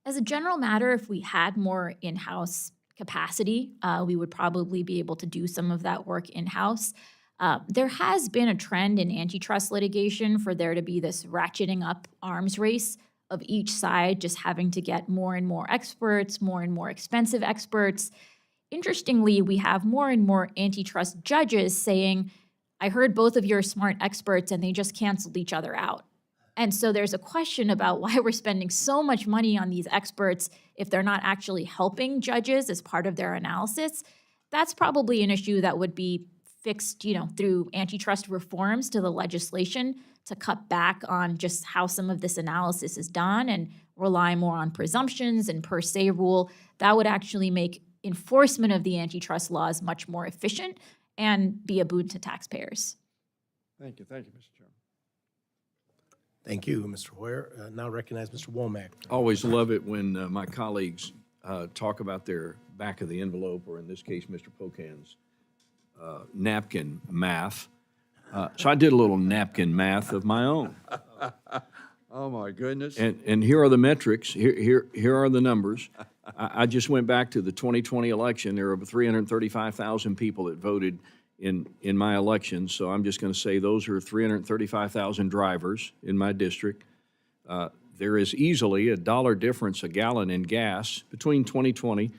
As a general matter, if we had more in-house capacity, we would probably be able to do some of that work in-house. There has been a trend in antitrust litigation for there to be this ratcheting up arms race of each side just having to get more and more experts, more and more expensive experts. Interestingly, we have more and more antitrust judges saying, I heard both of your smart experts and they just canceled each other out. And so there's a question about why we're spending so much money on these experts if they're not actually helping judges as part of their analysis. That's probably an issue that would be fixed, through antitrust reforms to the legislation to cut back on just how some of this analysis is done and rely more on presumptions and per se rule. That would actually make enforcement of the antitrust laws much more efficient and be a boon to taxpayers. Thank you, Mr. Chairman. Thank you, Mr. Hoyer. Now recognize Mr. Womack. Always love it when my colleagues talk about their back of the envelope, or in this case, Mr. Pocan's napkin math. So I did a little napkin math of my own. Oh, my goodness. And here are the metrics, here are the numbers. I just went back to the 2020 election. There were over 335,000 people that voted in my election, so I'm just going to say those are 335,000 drivers in my district. There is easily a $1 difference a gallon in gas between 2020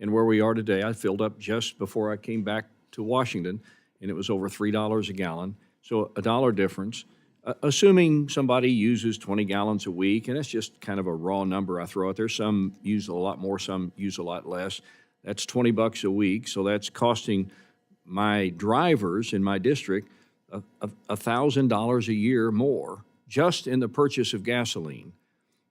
and where we are today. I filled up just before I came back to Washington, and it was over $3 a gallon, so a $1 difference. Assuming somebody uses 20 gallons a week, and that's just kind of a raw number I throw out there. Some use a lot more, some use a lot less. That's $20 a week, so that's costing my drivers in my district $1,000 a year more just in the purchase of gasoline.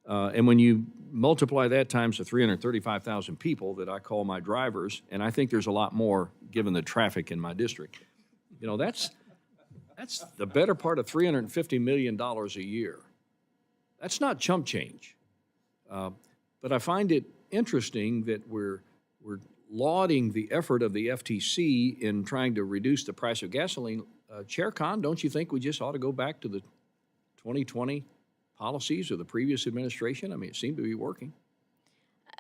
And when you multiply that times the 335,000 people that I call my drivers, and I think there's a lot more given the traffic in my district, you know, that's the better part of $350 million a year. That's not chump change. But I find it interesting that we're lauding the effort of the FTC in trying to reduce the price of gasoline. Chair Khan, don't you think we just ought to go back to the 2020 policies of the previous administration? I mean, it seemed to be working.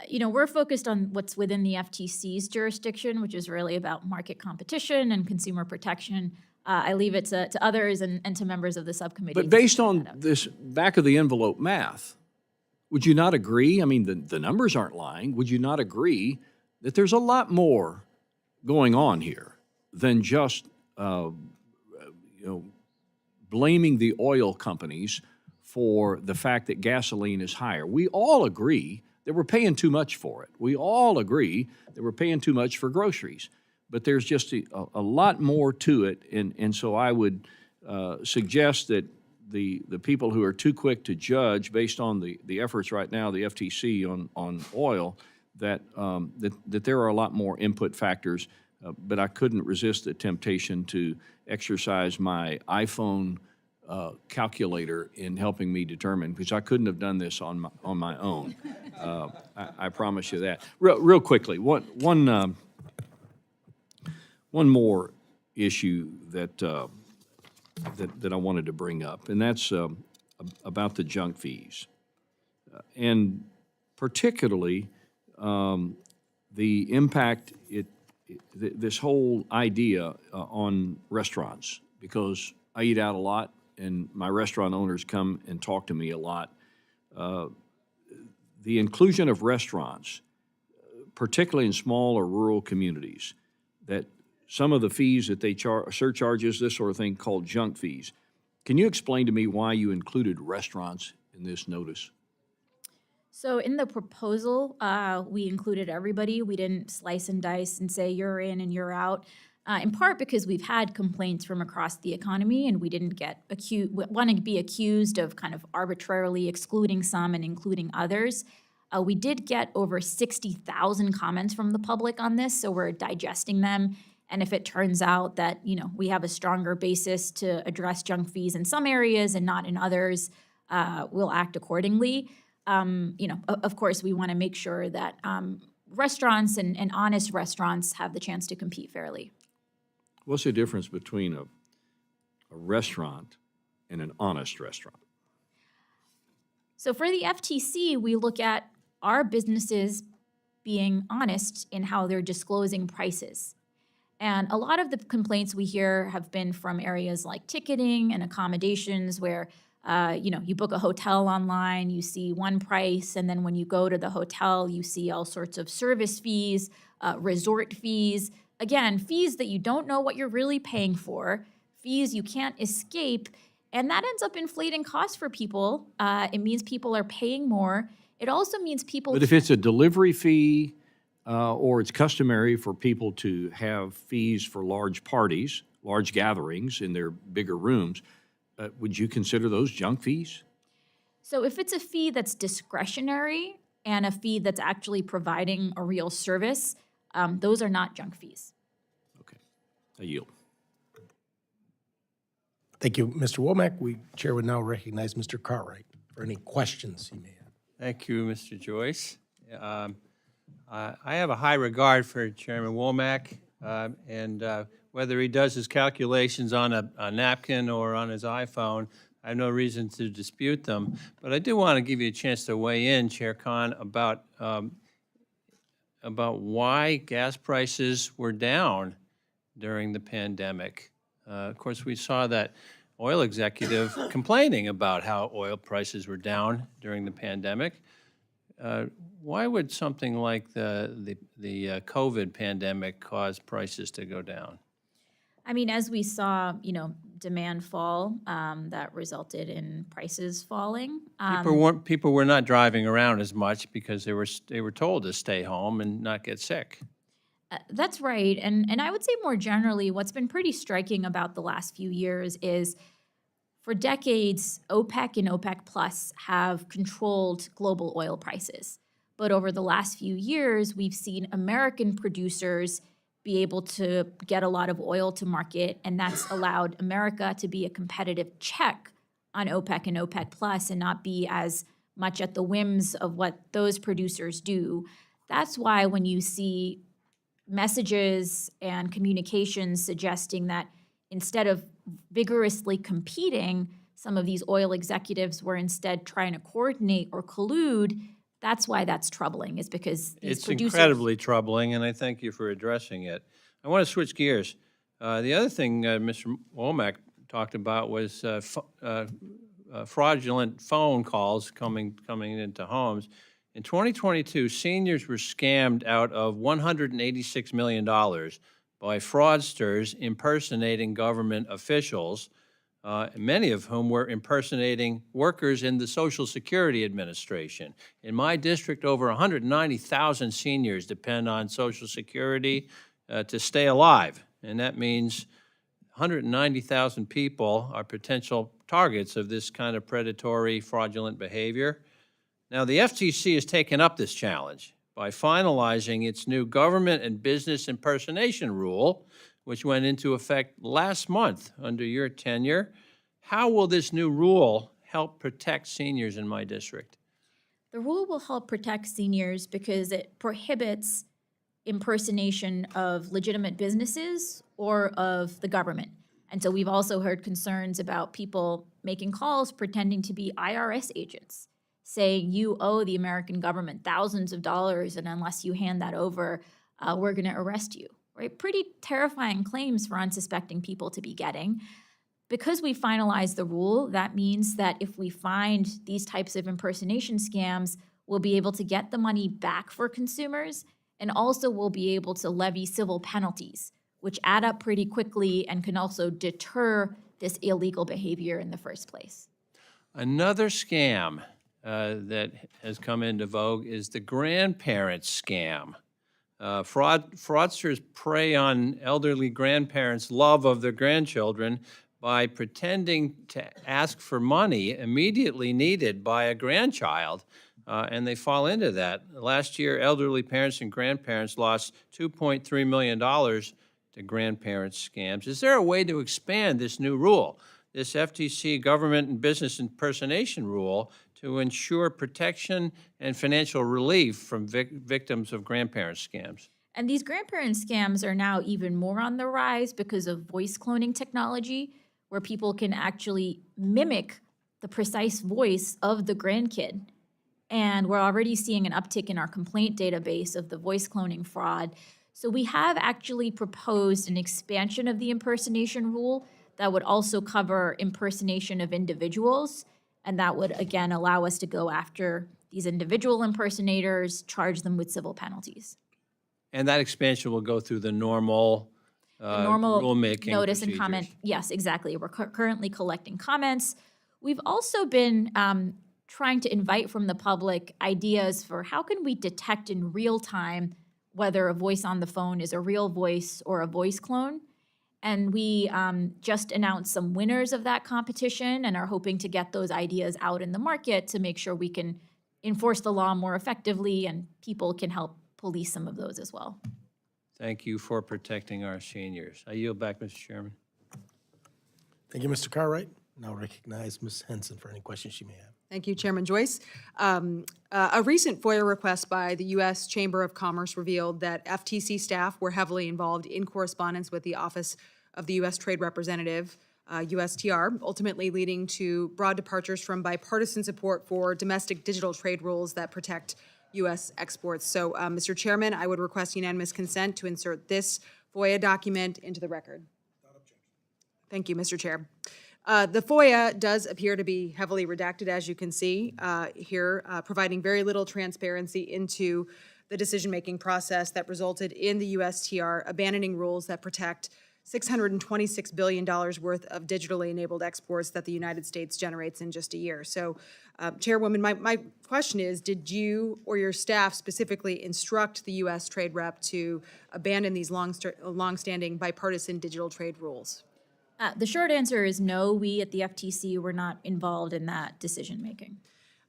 You know, we're focused on what's within the FTC's jurisdiction, which is really about market competition and consumer protection. I leave it to others and to members of the subcommittee. But based on this back of the envelope math, would you not agree? I mean, the numbers aren't lying. Would you not agree that there's a lot more going on here than just, blaming the oil companies for the fact that gasoline is higher? We all agree that we're paying too much for it. We all agree that we're paying too much for groceries. But there's just a lot more to it, and so I would suggest that the people who are too quick to judge based on the efforts right now, the FTC on oil, that there are a lot more input factors, but I couldn't resist the temptation to exercise my iPhone calculator in helping me determine, because I couldn't have done this on my own. I promise you that. Real quickly, one more issue that I wanted to bring up, and that's about the junk fees, and particularly the impact this whole idea on restaurants, because I eat out a lot, and my restaurant owners come and talk to me a lot. The inclusion of restaurants, particularly in small or rural communities, that some of the fees that they charge, surcharges, this sort of thing, called junk fees. Can you explain to me why you included restaurants in this notice? So in the proposal, we included everybody. We didn't slice and dice and say you're in and you're out, in part because we've had complaints from across the economy, and we didn't want to be accused of kind of arbitrarily excluding some and including others. We did get over 60,000 comments from the public on this, so we're digesting them. And if it turns out that, we have a stronger basis to address junk fees in some areas and not in others, we'll act accordingly. Of course, we want to make sure that restaurants and honest restaurants have the chance to compete fairly. What's the difference between a restaurant and an honest restaurant? So for the FTC, we look at our businesses being honest in how they're disclosing prices. And a lot of the complaints we hear have been from areas like ticketing and accommodations where, you book a hotel online, you see one price, and then when you go to the hotel, you see all sorts of service fees, resort fees. Again, fees that you don't know what you're really paying for, fees you can't escape, and that ends up inflating costs for people. It means people are paying more. It also means people... But if it's a delivery fee, or it's customary for people to have fees for large parties, large gatherings in their bigger rooms, would you consider those junk fees? So if it's a fee that's discretionary and a fee that's actually providing a real service, those are not junk fees. Okay, I yield. Thank you, Mr. Womack. Chair would now recognize Mr. Cartwright for any questions he may have. Thank you, Mr. Joyce. I have a high regard for Chairman Womack, and whether he does his calculations on a napkin or on his iPhone, I have no reason to dispute them. But I do want to give you a chance to weigh in, Chair Khan, about why gas prices were down during the pandemic. Of course, we saw that oil executive complaining about how oil prices were down during the pandemic. Why would something like the COVID pandemic cause prices to go down? I mean, as we saw, demand fall, that resulted in prices falling. People were not driving around as much because they were told to stay home and not get sick. That's right. And I would say more generally, what's been pretty striking about the last few years is for decades, OPEC and OPEC Plus have controlled global oil prices. But over the last few years, we've seen American producers be able to get a lot of oil to market, and that's allowed America to be a competitive check on OPEC and OPEC Plus and not be as much at the whims of what those producers do. That's why when you see messages and communications suggesting that instead of vigorously competing, some of these oil executives were instead trying to coordinate or collude, that's why that's troubling, is because these It's producers... incredibly troubling, and I thank you for addressing it. I want to switch gears. The other thing Mr. Womack talked about was fraudulent phone calls coming into homes. In 2022, seniors were scammed out of $186 million by fraudsters impersonating government officials, many of whom were impersonating workers in the Social Security Administration. In my district, over 190,000 seniors depend on Social Security to stay alive, and that means 190,000 people are potential targets of this kind of predatory, fraudulent behavior. Now, the FTC has taken up this challenge by finalizing its new government and business impersonation rule, which went into effect last month under your tenure. How will this new rule help protect seniors in my district? The rule will help protect seniors because it prohibits impersonation of legitimate businesses or of the government. And so we've also heard concerns about people making calls pretending to be IRS agents, saying you owe the American government thousands of dollars, and unless you hand that over, we're going to arrest you. Right? Pretty terrifying claims for unsuspecting people to be getting. Because we finalized the rule, that means that if we find these types of impersonation scams, we'll be able to get the money back for consumers, and also we'll be able to levy civil penalties, which add up pretty quickly and can also deter this illegal behavior in the first place. Another scam that has come into vogue is the grandparents scam. Fraudsters prey on elderly grandparents' love of their grandchildren by pretending to ask for money immediately needed by a grandchild, and they fall into that. Last year, elderly parents and grandparents lost $2.3 million to grandparents' scams. Is there a way to expand this new rule, this FTC government and business impersonation rule, to ensure protection and financial relief from victims of grandparents' scams? And these grandparent scams are now even more on the rise because of voice cloning technology, where people can actually mimic the precise voice of the grandkid. And we're already seeing an uptick in our complaint database of the voice cloning fraud. So we have actually proposed an expansion of the impersonation rule that would also cover impersonation of individuals. And that would, again, allow us to go after these individual impersonators, charge them with civil penalties. And that expansion will go through the normal rulemaking notice and procedures. comment. Yes, exactly. We're currently collecting comments. We've also been trying to invite from the public ideas for how can we detect in real time whether a voice on the phone is a real voice or a voice clone. And we just announced some winners of that competition and are hoping to get those ideas out in the market to make sure we can enforce the law more effectively and people can help police some of those as well. Thank you for protecting our seniors. I yield back, Mr. Chairman. Thank you, Mr. Cartwright. Now recognize Ms. Henson for any questions she may have. Thank you, Chairman Joyce. A recent FOIA request by the U.S. Chamber of Commerce revealed that FTC staff were heavily involved in correspondence with the Office of the U.S. Trade Representative USTR, ultimately leading to broad departures from bipartisan support for domestic digital trade rules that protect U.S. exports. So, Mr. Chairman, I would request unanimous consent to insert this FOIA document into the record. Thank you, Mr. Chair. The FOIA does appear to be heavily redacted, as you can see here, providing very little transparency into the decision-making process that resulted in the USTR abandoning rules that protect $626 billion worth of digitally enabled exports that the United States generates in just a year. So, Chairwoman, my question is, did you or your staff specifically instruct the U.S. Trade Rep to abandon these long-standing bipartisan digital trade rules? The short answer is no. We at the FTC were not involved in that decision-making.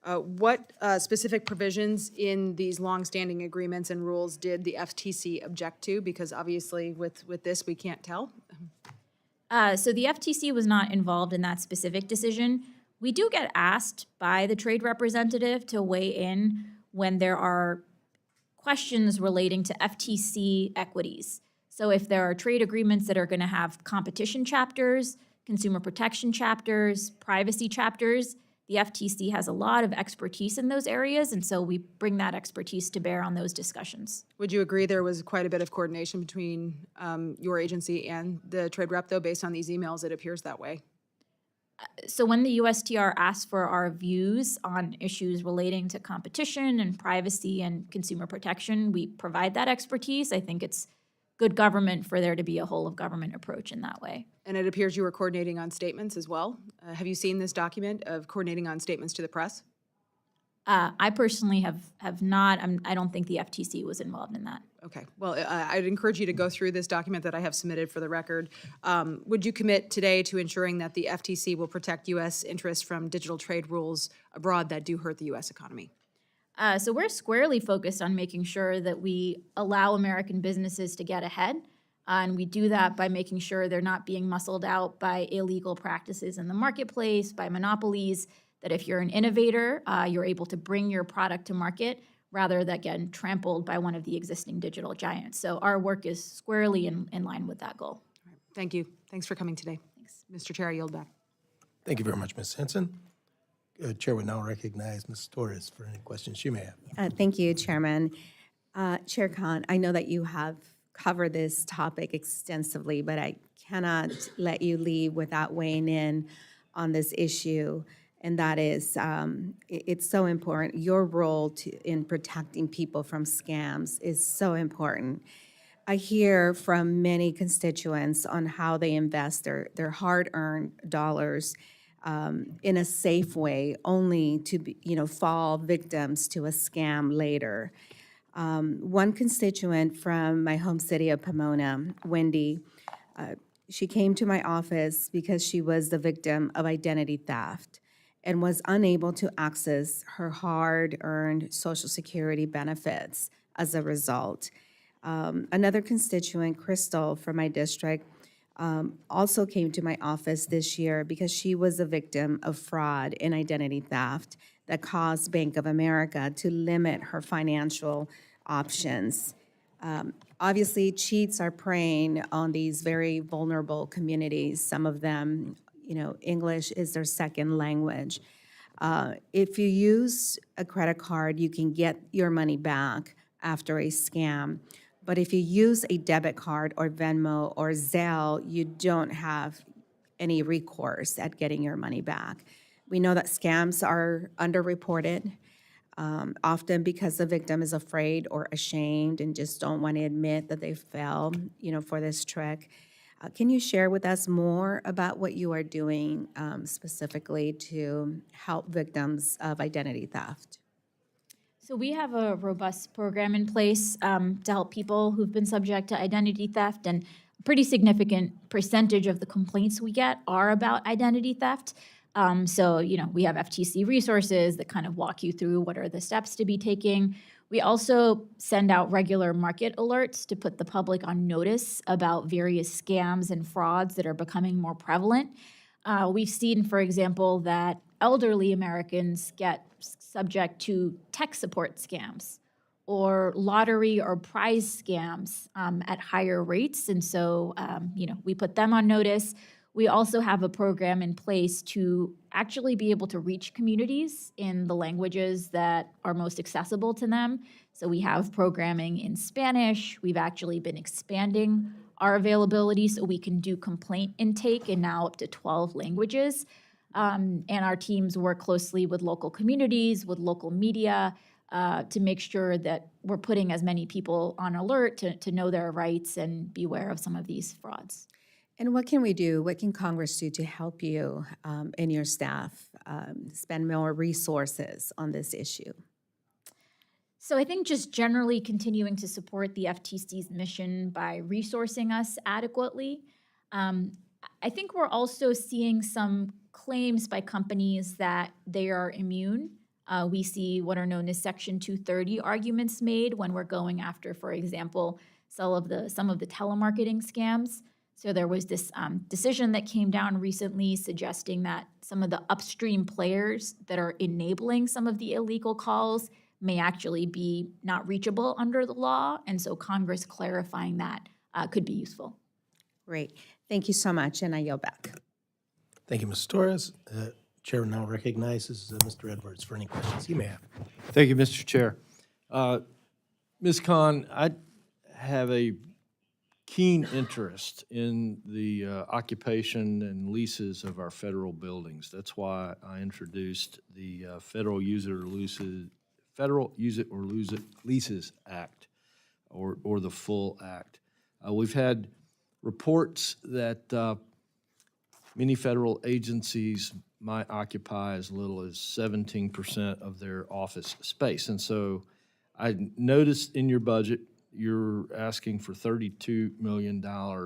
What specific provisions in these longstanding agreements and rules did the FTC object to? Because obviously with this, we can't tell. So the FTC was not involved in that specific decision. We do get asked by the trade representative to weigh in when there are questions relating to FTC equities. So if there are trade agreements that are going to have competition chapters, consumer protection chapters, privacy chapters, the FTC has a lot of expertise in those areas, and so we bring that expertise to bear on those discussions. Would you agree there was quite a bit of coordination between your agency and the trade rep, though, based on these emails? It appears that way. So when the USTR asks for our views on issues relating to competition and privacy and consumer protection, we provide that expertise. I think it's good government for there to be a whole of government approach in that way. And it appears you were coordinating on statements as well. Have you seen this document of coordinating on statements to the press? I personally have not. I don't think the FTC was involved in that. Okay. Well, I'd encourage you to go through this document that I have submitted for the record. Would you commit today to ensuring that the FTC will protect U.S. interests from digital trade rules abroad that do hurt the U.S. economy? So we're squarely focused on making sure that we allow American businesses to get ahead. And we do that by making sure they're not being muscled out by illegal practices in the marketplace, by monopolies, that if you're an innovator, you're able to bring your product to market rather than get trampled by one of the existing digital giants. So our work is squarely in line with that goal. Thank you. Thanks for coming today. Thanks. Mr. Chair, I yield back. Thank you very much, Ms. Henson. Chair would now recognize Ms. Torres for any questions she may have. Thank you, Chairman. Chair Khan, I know that you have covered this topic extensively, but I cannot let you leave without weighing in on this issue, and that is, it's so important. Your role in protecting people from scams is so important. I hear from many constituents on how they invest their hard-earned dollars in a safe way, only to fall victims to a scam later. One constituent from my home city of Pomona, Wendy, she came to my office because she was the victim of identity theft and was unable to access her hard-earned Social Security benefits as a result. Another constituent, Crystal, from my district, also came to my office this year because she was a victim of fraud and identity theft that caused Bank of America to limit her financial options. Obviously, cheats are preying on these very vulnerable communities. Some of them, English is their second language. If you use a credit card, you can get your money back after a scam. But if you use a debit card or Venmo or Zelle, you don't have any recourse at getting your money back. We know that scams are underreported, often because the victim is afraid or ashamed and just don't want to admit that they fell, for this trick. Can you share with us more about what you are doing specifically to help victims of identity theft? So we have a robust program in place to help people who've been subject to identity theft, and a pretty significant percentage of the complaints we get are about identity theft. So, we have FTC resources that kind of walk you through what are the steps to be taking. We also send out regular market alerts to put the public on notice about various scams and frauds that are becoming more prevalent. We've seen, for example, that elderly Americans get subject to tech support scams or lottery or prize scams at higher rates. And so, we put them on notice. We also have a program in place to actually be able to reach communities in the languages that are most accessible to them. So we have programming in Spanish. We've actually been expanding our availability so we can do complaint intake in now up to 12 languages. And our teams work closely with local communities, with local media, to make sure that we're putting as many people on alert to know their rights and be aware of some of these frauds. And what can we do? What can Congress do to help you and your staff spend more resources on this issue? So I think just generally continuing to support the FTC's mission by resourcing us adequately. I think we're also seeing some claims by companies that they are immune. We see what are known as Section 230 arguments made when we're going after, for example, some of the telemarketing scams. So there was this decision that came down recently suggesting that some of the upstream players that are enabling some of the illegal calls may actually be not reachable under the law. And so Congress clarifying that could be useful. Great. Thank you so much, and I yield back. Thank you, Ms. Torres. Chair now recognizes Mr. Edwards for any questions he may have. Thank you, Mr. Chair. Ms. Khan, I have a keen interest in the occupation and leases of our federal buildings. That's why I introduced the Federal Use It or Lose It Leases Act, or the full act. We've had reports that many federal agencies might occupy as little as 17% of their office space. And so I noticed in your budget, you're asking for $32 million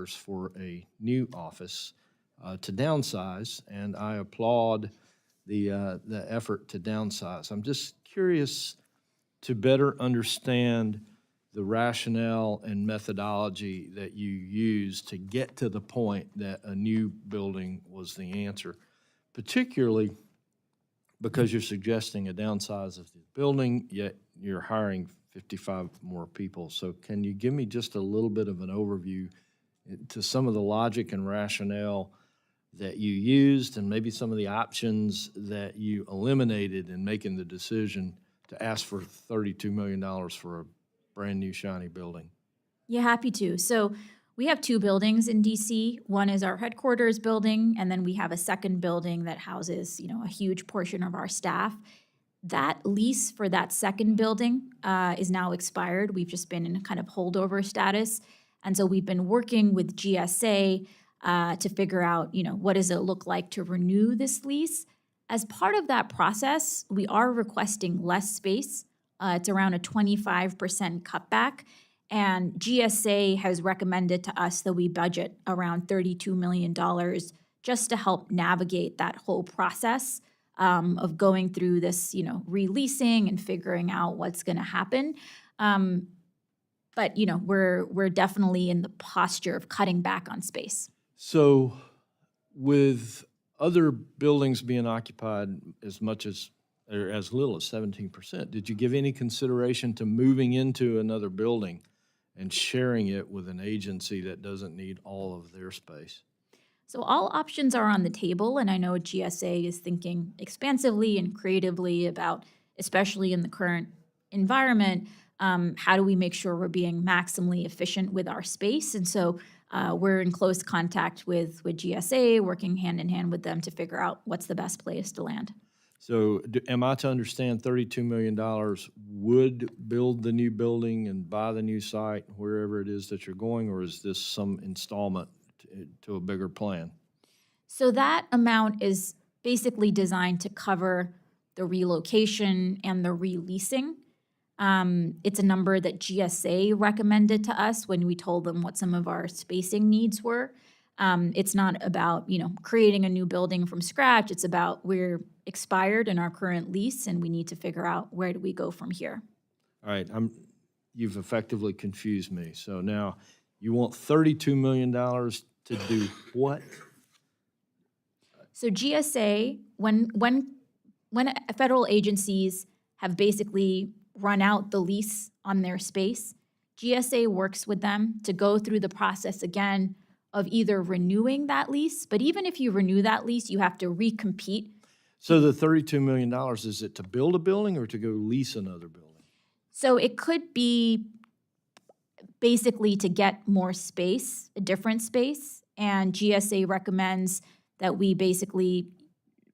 for a new office to downsize, and I applaud the effort to downsize. I'm just curious to better understand the rationale and methodology that you use to get to the point that a new building was the answer, particularly because you're suggesting a downsize of the building, yet you're hiring 55 more people. So can you give me just a little bit of an overview to some of the logic and rationale that you used and maybe some of the options that you eliminated in making the decision to ask for $32 million for a brand new shiny building? Yeah, happy to. So we have two buildings in DC. One is our headquarters building, and then we have a second building that houses, a huge portion of our staff. That lease for that second building is now expired. We've just been in kind of holdover status. And so we've been working with GSA to figure out, what does it look like to renew this lease? As part of that process, we are requesting less space. It's around a 25% cutback. And GSA has recommended to us that we budget around $32 million just to help navigate that whole process of going through this, releasing and figuring out what's going to happen. But we're definitely in the posture of cutting back on space. So with other buildings being occupied as much as, or as little as 17%, did you give any consideration to moving into another building and sharing it with an agency that doesn't need all of their space? So all options are on the table, and I know GSA is thinking expansively and creatively about, especially in the current environment, how do we make sure we're being maximally efficient with our space? And so we're in close contact with GSA, working hand in hand with them to figure out what's the best place to land. So am I to understand $32 million would build the new building and buy the new site wherever it is that you're going, or is this some installment to a bigger plan? So that amount is basically designed to cover the relocation and the releasing. It's a number that GSA recommended to us when we told them what some of our spacing needs were. It's not about, creating a new building from scratch. It's about we're expired in our current lease and we need to figure out where do we go from here. All right, you've effectively confused me. So now you want $32 million to do what? So GSA, when federal agencies have basically run out the lease on their space, GSA works with them to go through the process again of either renewing that lease, but even if you renew that lease, you have to recompete. So the $32 million, is it to build a building or to go lease another building? So it could be basically to get more space, a different space, and GSA recommends that we basically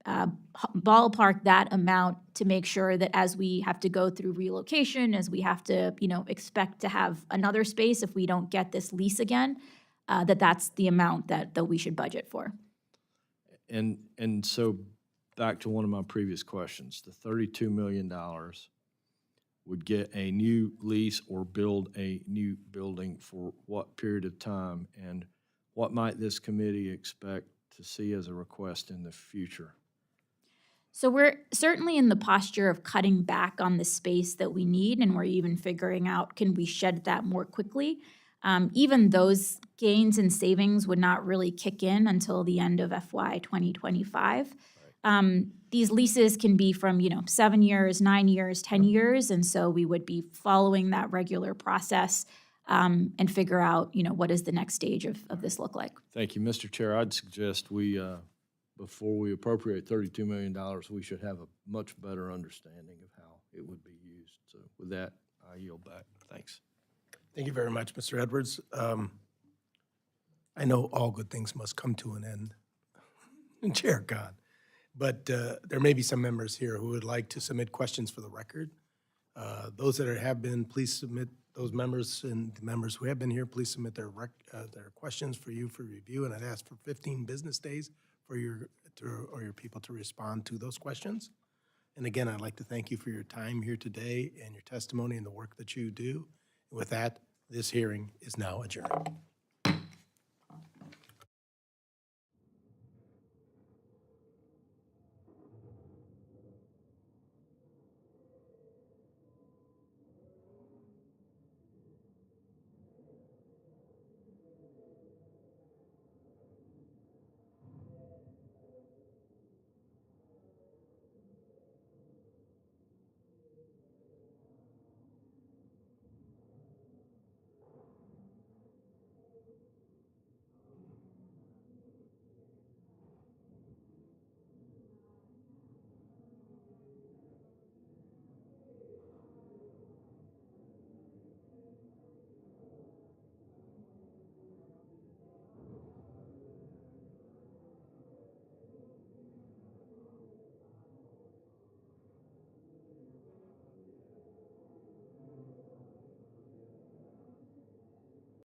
ballpark that amount to make sure that as we have to go through relocation, as we have to, expect to have another space if we don't get this lease again, that's the amount that we should budget for. And so back to one of my previous questions, the $32 million would get a new lease or build a new building for what period of time? And what might this committee expect to see as a request in the future? So we're certainly in the posture of cutting back on the space that we need, and we're even figuring out, can we shed that more quickly? Even those gains and savings would not really kick in until the end of FY 2025. These leases can be from, 7 years, 9 years, 10 years, and so we would be following that regular process and figure out, what does the next stage of this look like. Thank you, Mr. Chair. I'd suggest we, before we appropriate $32 million, we should have a much better understanding of how it would be used. So with that, I yield back. Thanks. Thank you very much, Mr. Edwards. I know all good things must come to an end, Chair Khan, but there may be some members here who would like to submit questions for the record. Those that have been, please submit, those members and the members who have been here, please submit their questions for you for review, and I'd ask for 15 business days for your people to respond to those questions. And again, I'd like to thank you for your time here today and your testimony and the work that you do. With that, this hearing is now adjourned.